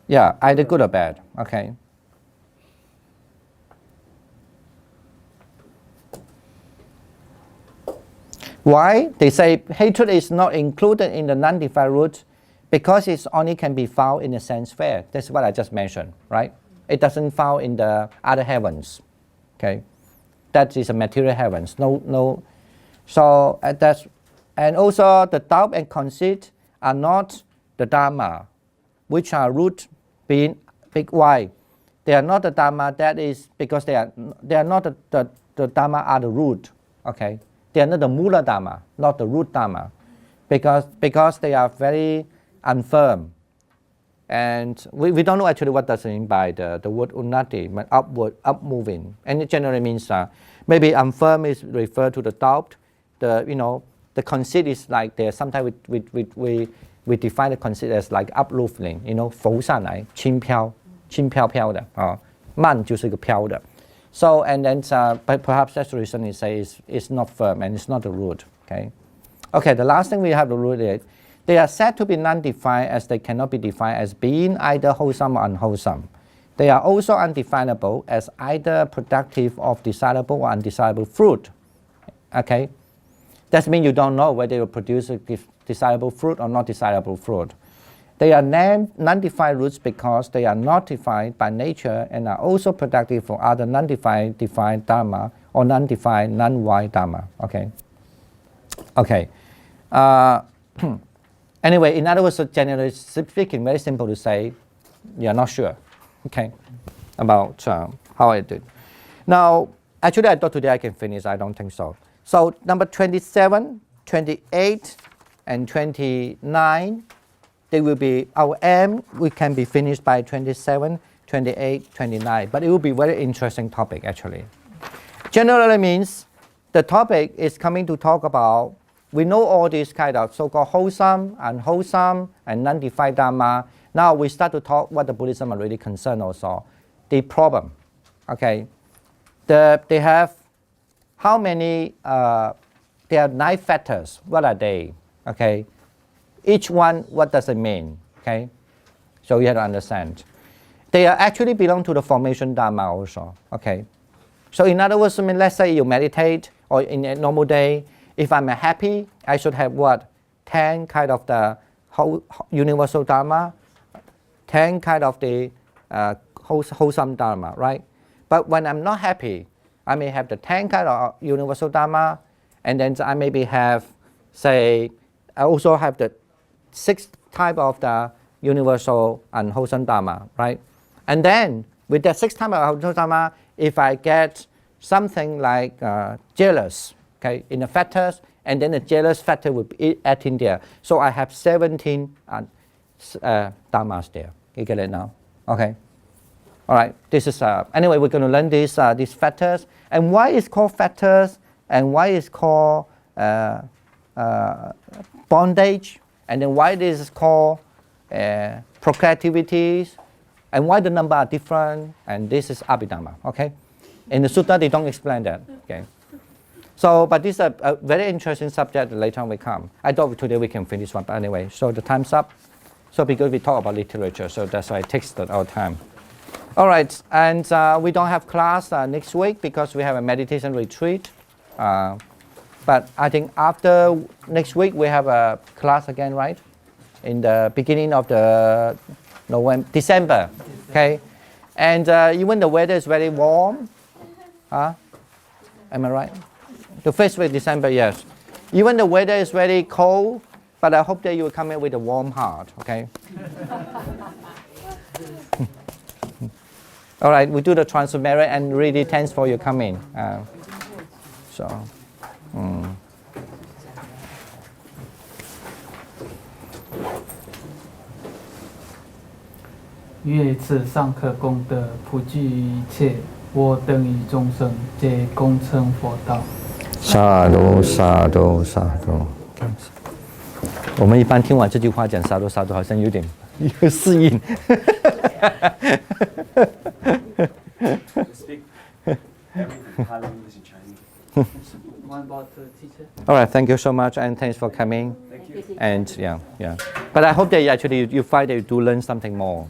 Yeah, either good or bad, okay. Why? They say hatred is not included in the non-defined root because it only can be found in the sense sphere. That's what I just mentioned, right? It doesn't found in the other heavens, okay? That is a material heavens. No. So that's, and also the doubt and conceit are not the Dharma, which are root being big Y. They are not the Dharma. That is because they are not the Dharma are the root, okay? They are not the Mula Dharma, not the root Dharma, because they are very unfirm. And we don't know actually what does it mean by the word unnati, but upward, up moving. And it generally means maybe unfirm is referred to the doubt. The conceit is like there. Sometimes we define the conceit as like uplifting, 浮上来，轻飘飘的啊，慢就是个飘的。So and then but perhaps that's the reason he says it's not firm and it's not the root. Okay. The last thing we have to root is they are said to be non-defined as they cannot be defined as being either wholesome or unwholesome. They are also undefinable as either productive of desirable or undesirable fruit. Okay, that means you don't know whether you produce a desirable fruit or not desirable fruit. They are non-defined roots because they are not defined by nature and are also productive for other non-defined defined dharma or non-defined non-wide dharma. Okay. Anyway, in other words, generally speaking, very simple to say, you're not sure, about how I did. Now, actually, I thought today I can finish. I don't think so. So number 27, 28, and 29. They will be our aim. We can be finished by 27, 28, 29. But it will be very interesting topic actually. Generally means the topic is coming to talk about. We know all these kind of so-called wholesome, unwholesome, and non-defined dharma. Now we start to talk what the Buddhism are really concerned also. The problem, They have how many there are 9 factors. What are they? Okay. Each one, what does it mean? Okay. So you have to understand. They are actually belong to the formation Dharma also. Okay. So in other words, I mean, let's say you meditate or in a normal day, if I'm happy, I should have what? 10 kind of the whole universal Dharma, 10 kind of the wholesome Dharma, right? But when I'm not happy, I may have the 10 kind of universal Dharma, and then I maybe have, say, I also have the 6 type of the universal and wholesome Dharma, right? And then with the 6 type of wholesome Dharma, if I get something like jealous, okay, in the factors, and then the jealous factor will be added in there. So I have 17 dharmas there. You get it now? Okay. All right. This is anyway. We're going to learn these factors and why it's called factors and why it's called bondage, and then why this is called procreativities, and why the number are different. And this is Abhidharma. Okay. In the sutta, they don't explain that. Okay. So, but this is a very interesting subject. Later on we come. I thought today we can finish one, but anyway. So the time's up. So because we talk about literature, so that's why it takes our time. All right, and we don't have class next week because we have a meditation retreat. But I think after next week we have a class again, right? In the beginning of the December. Okay, and even the weather is very warm. Am I right? The first week of December, yes. Even the weather is very cold, but I hope that you will come in with a warm heart, okay? All right, we do the transfer merit, and really thanks for your coming. So. 愿此上课功德普济于一切，我等与众生皆共成佛道。萨埵萨埵萨埵。我们一般听完这句话讲萨埵萨埵，好像有点适应。Speak everything, Thai language and Chinese. One about the teacher. All right, thank you so much, and thanks for coming. Thank you. And yeah. But I hope that actually you find that you do learn something more.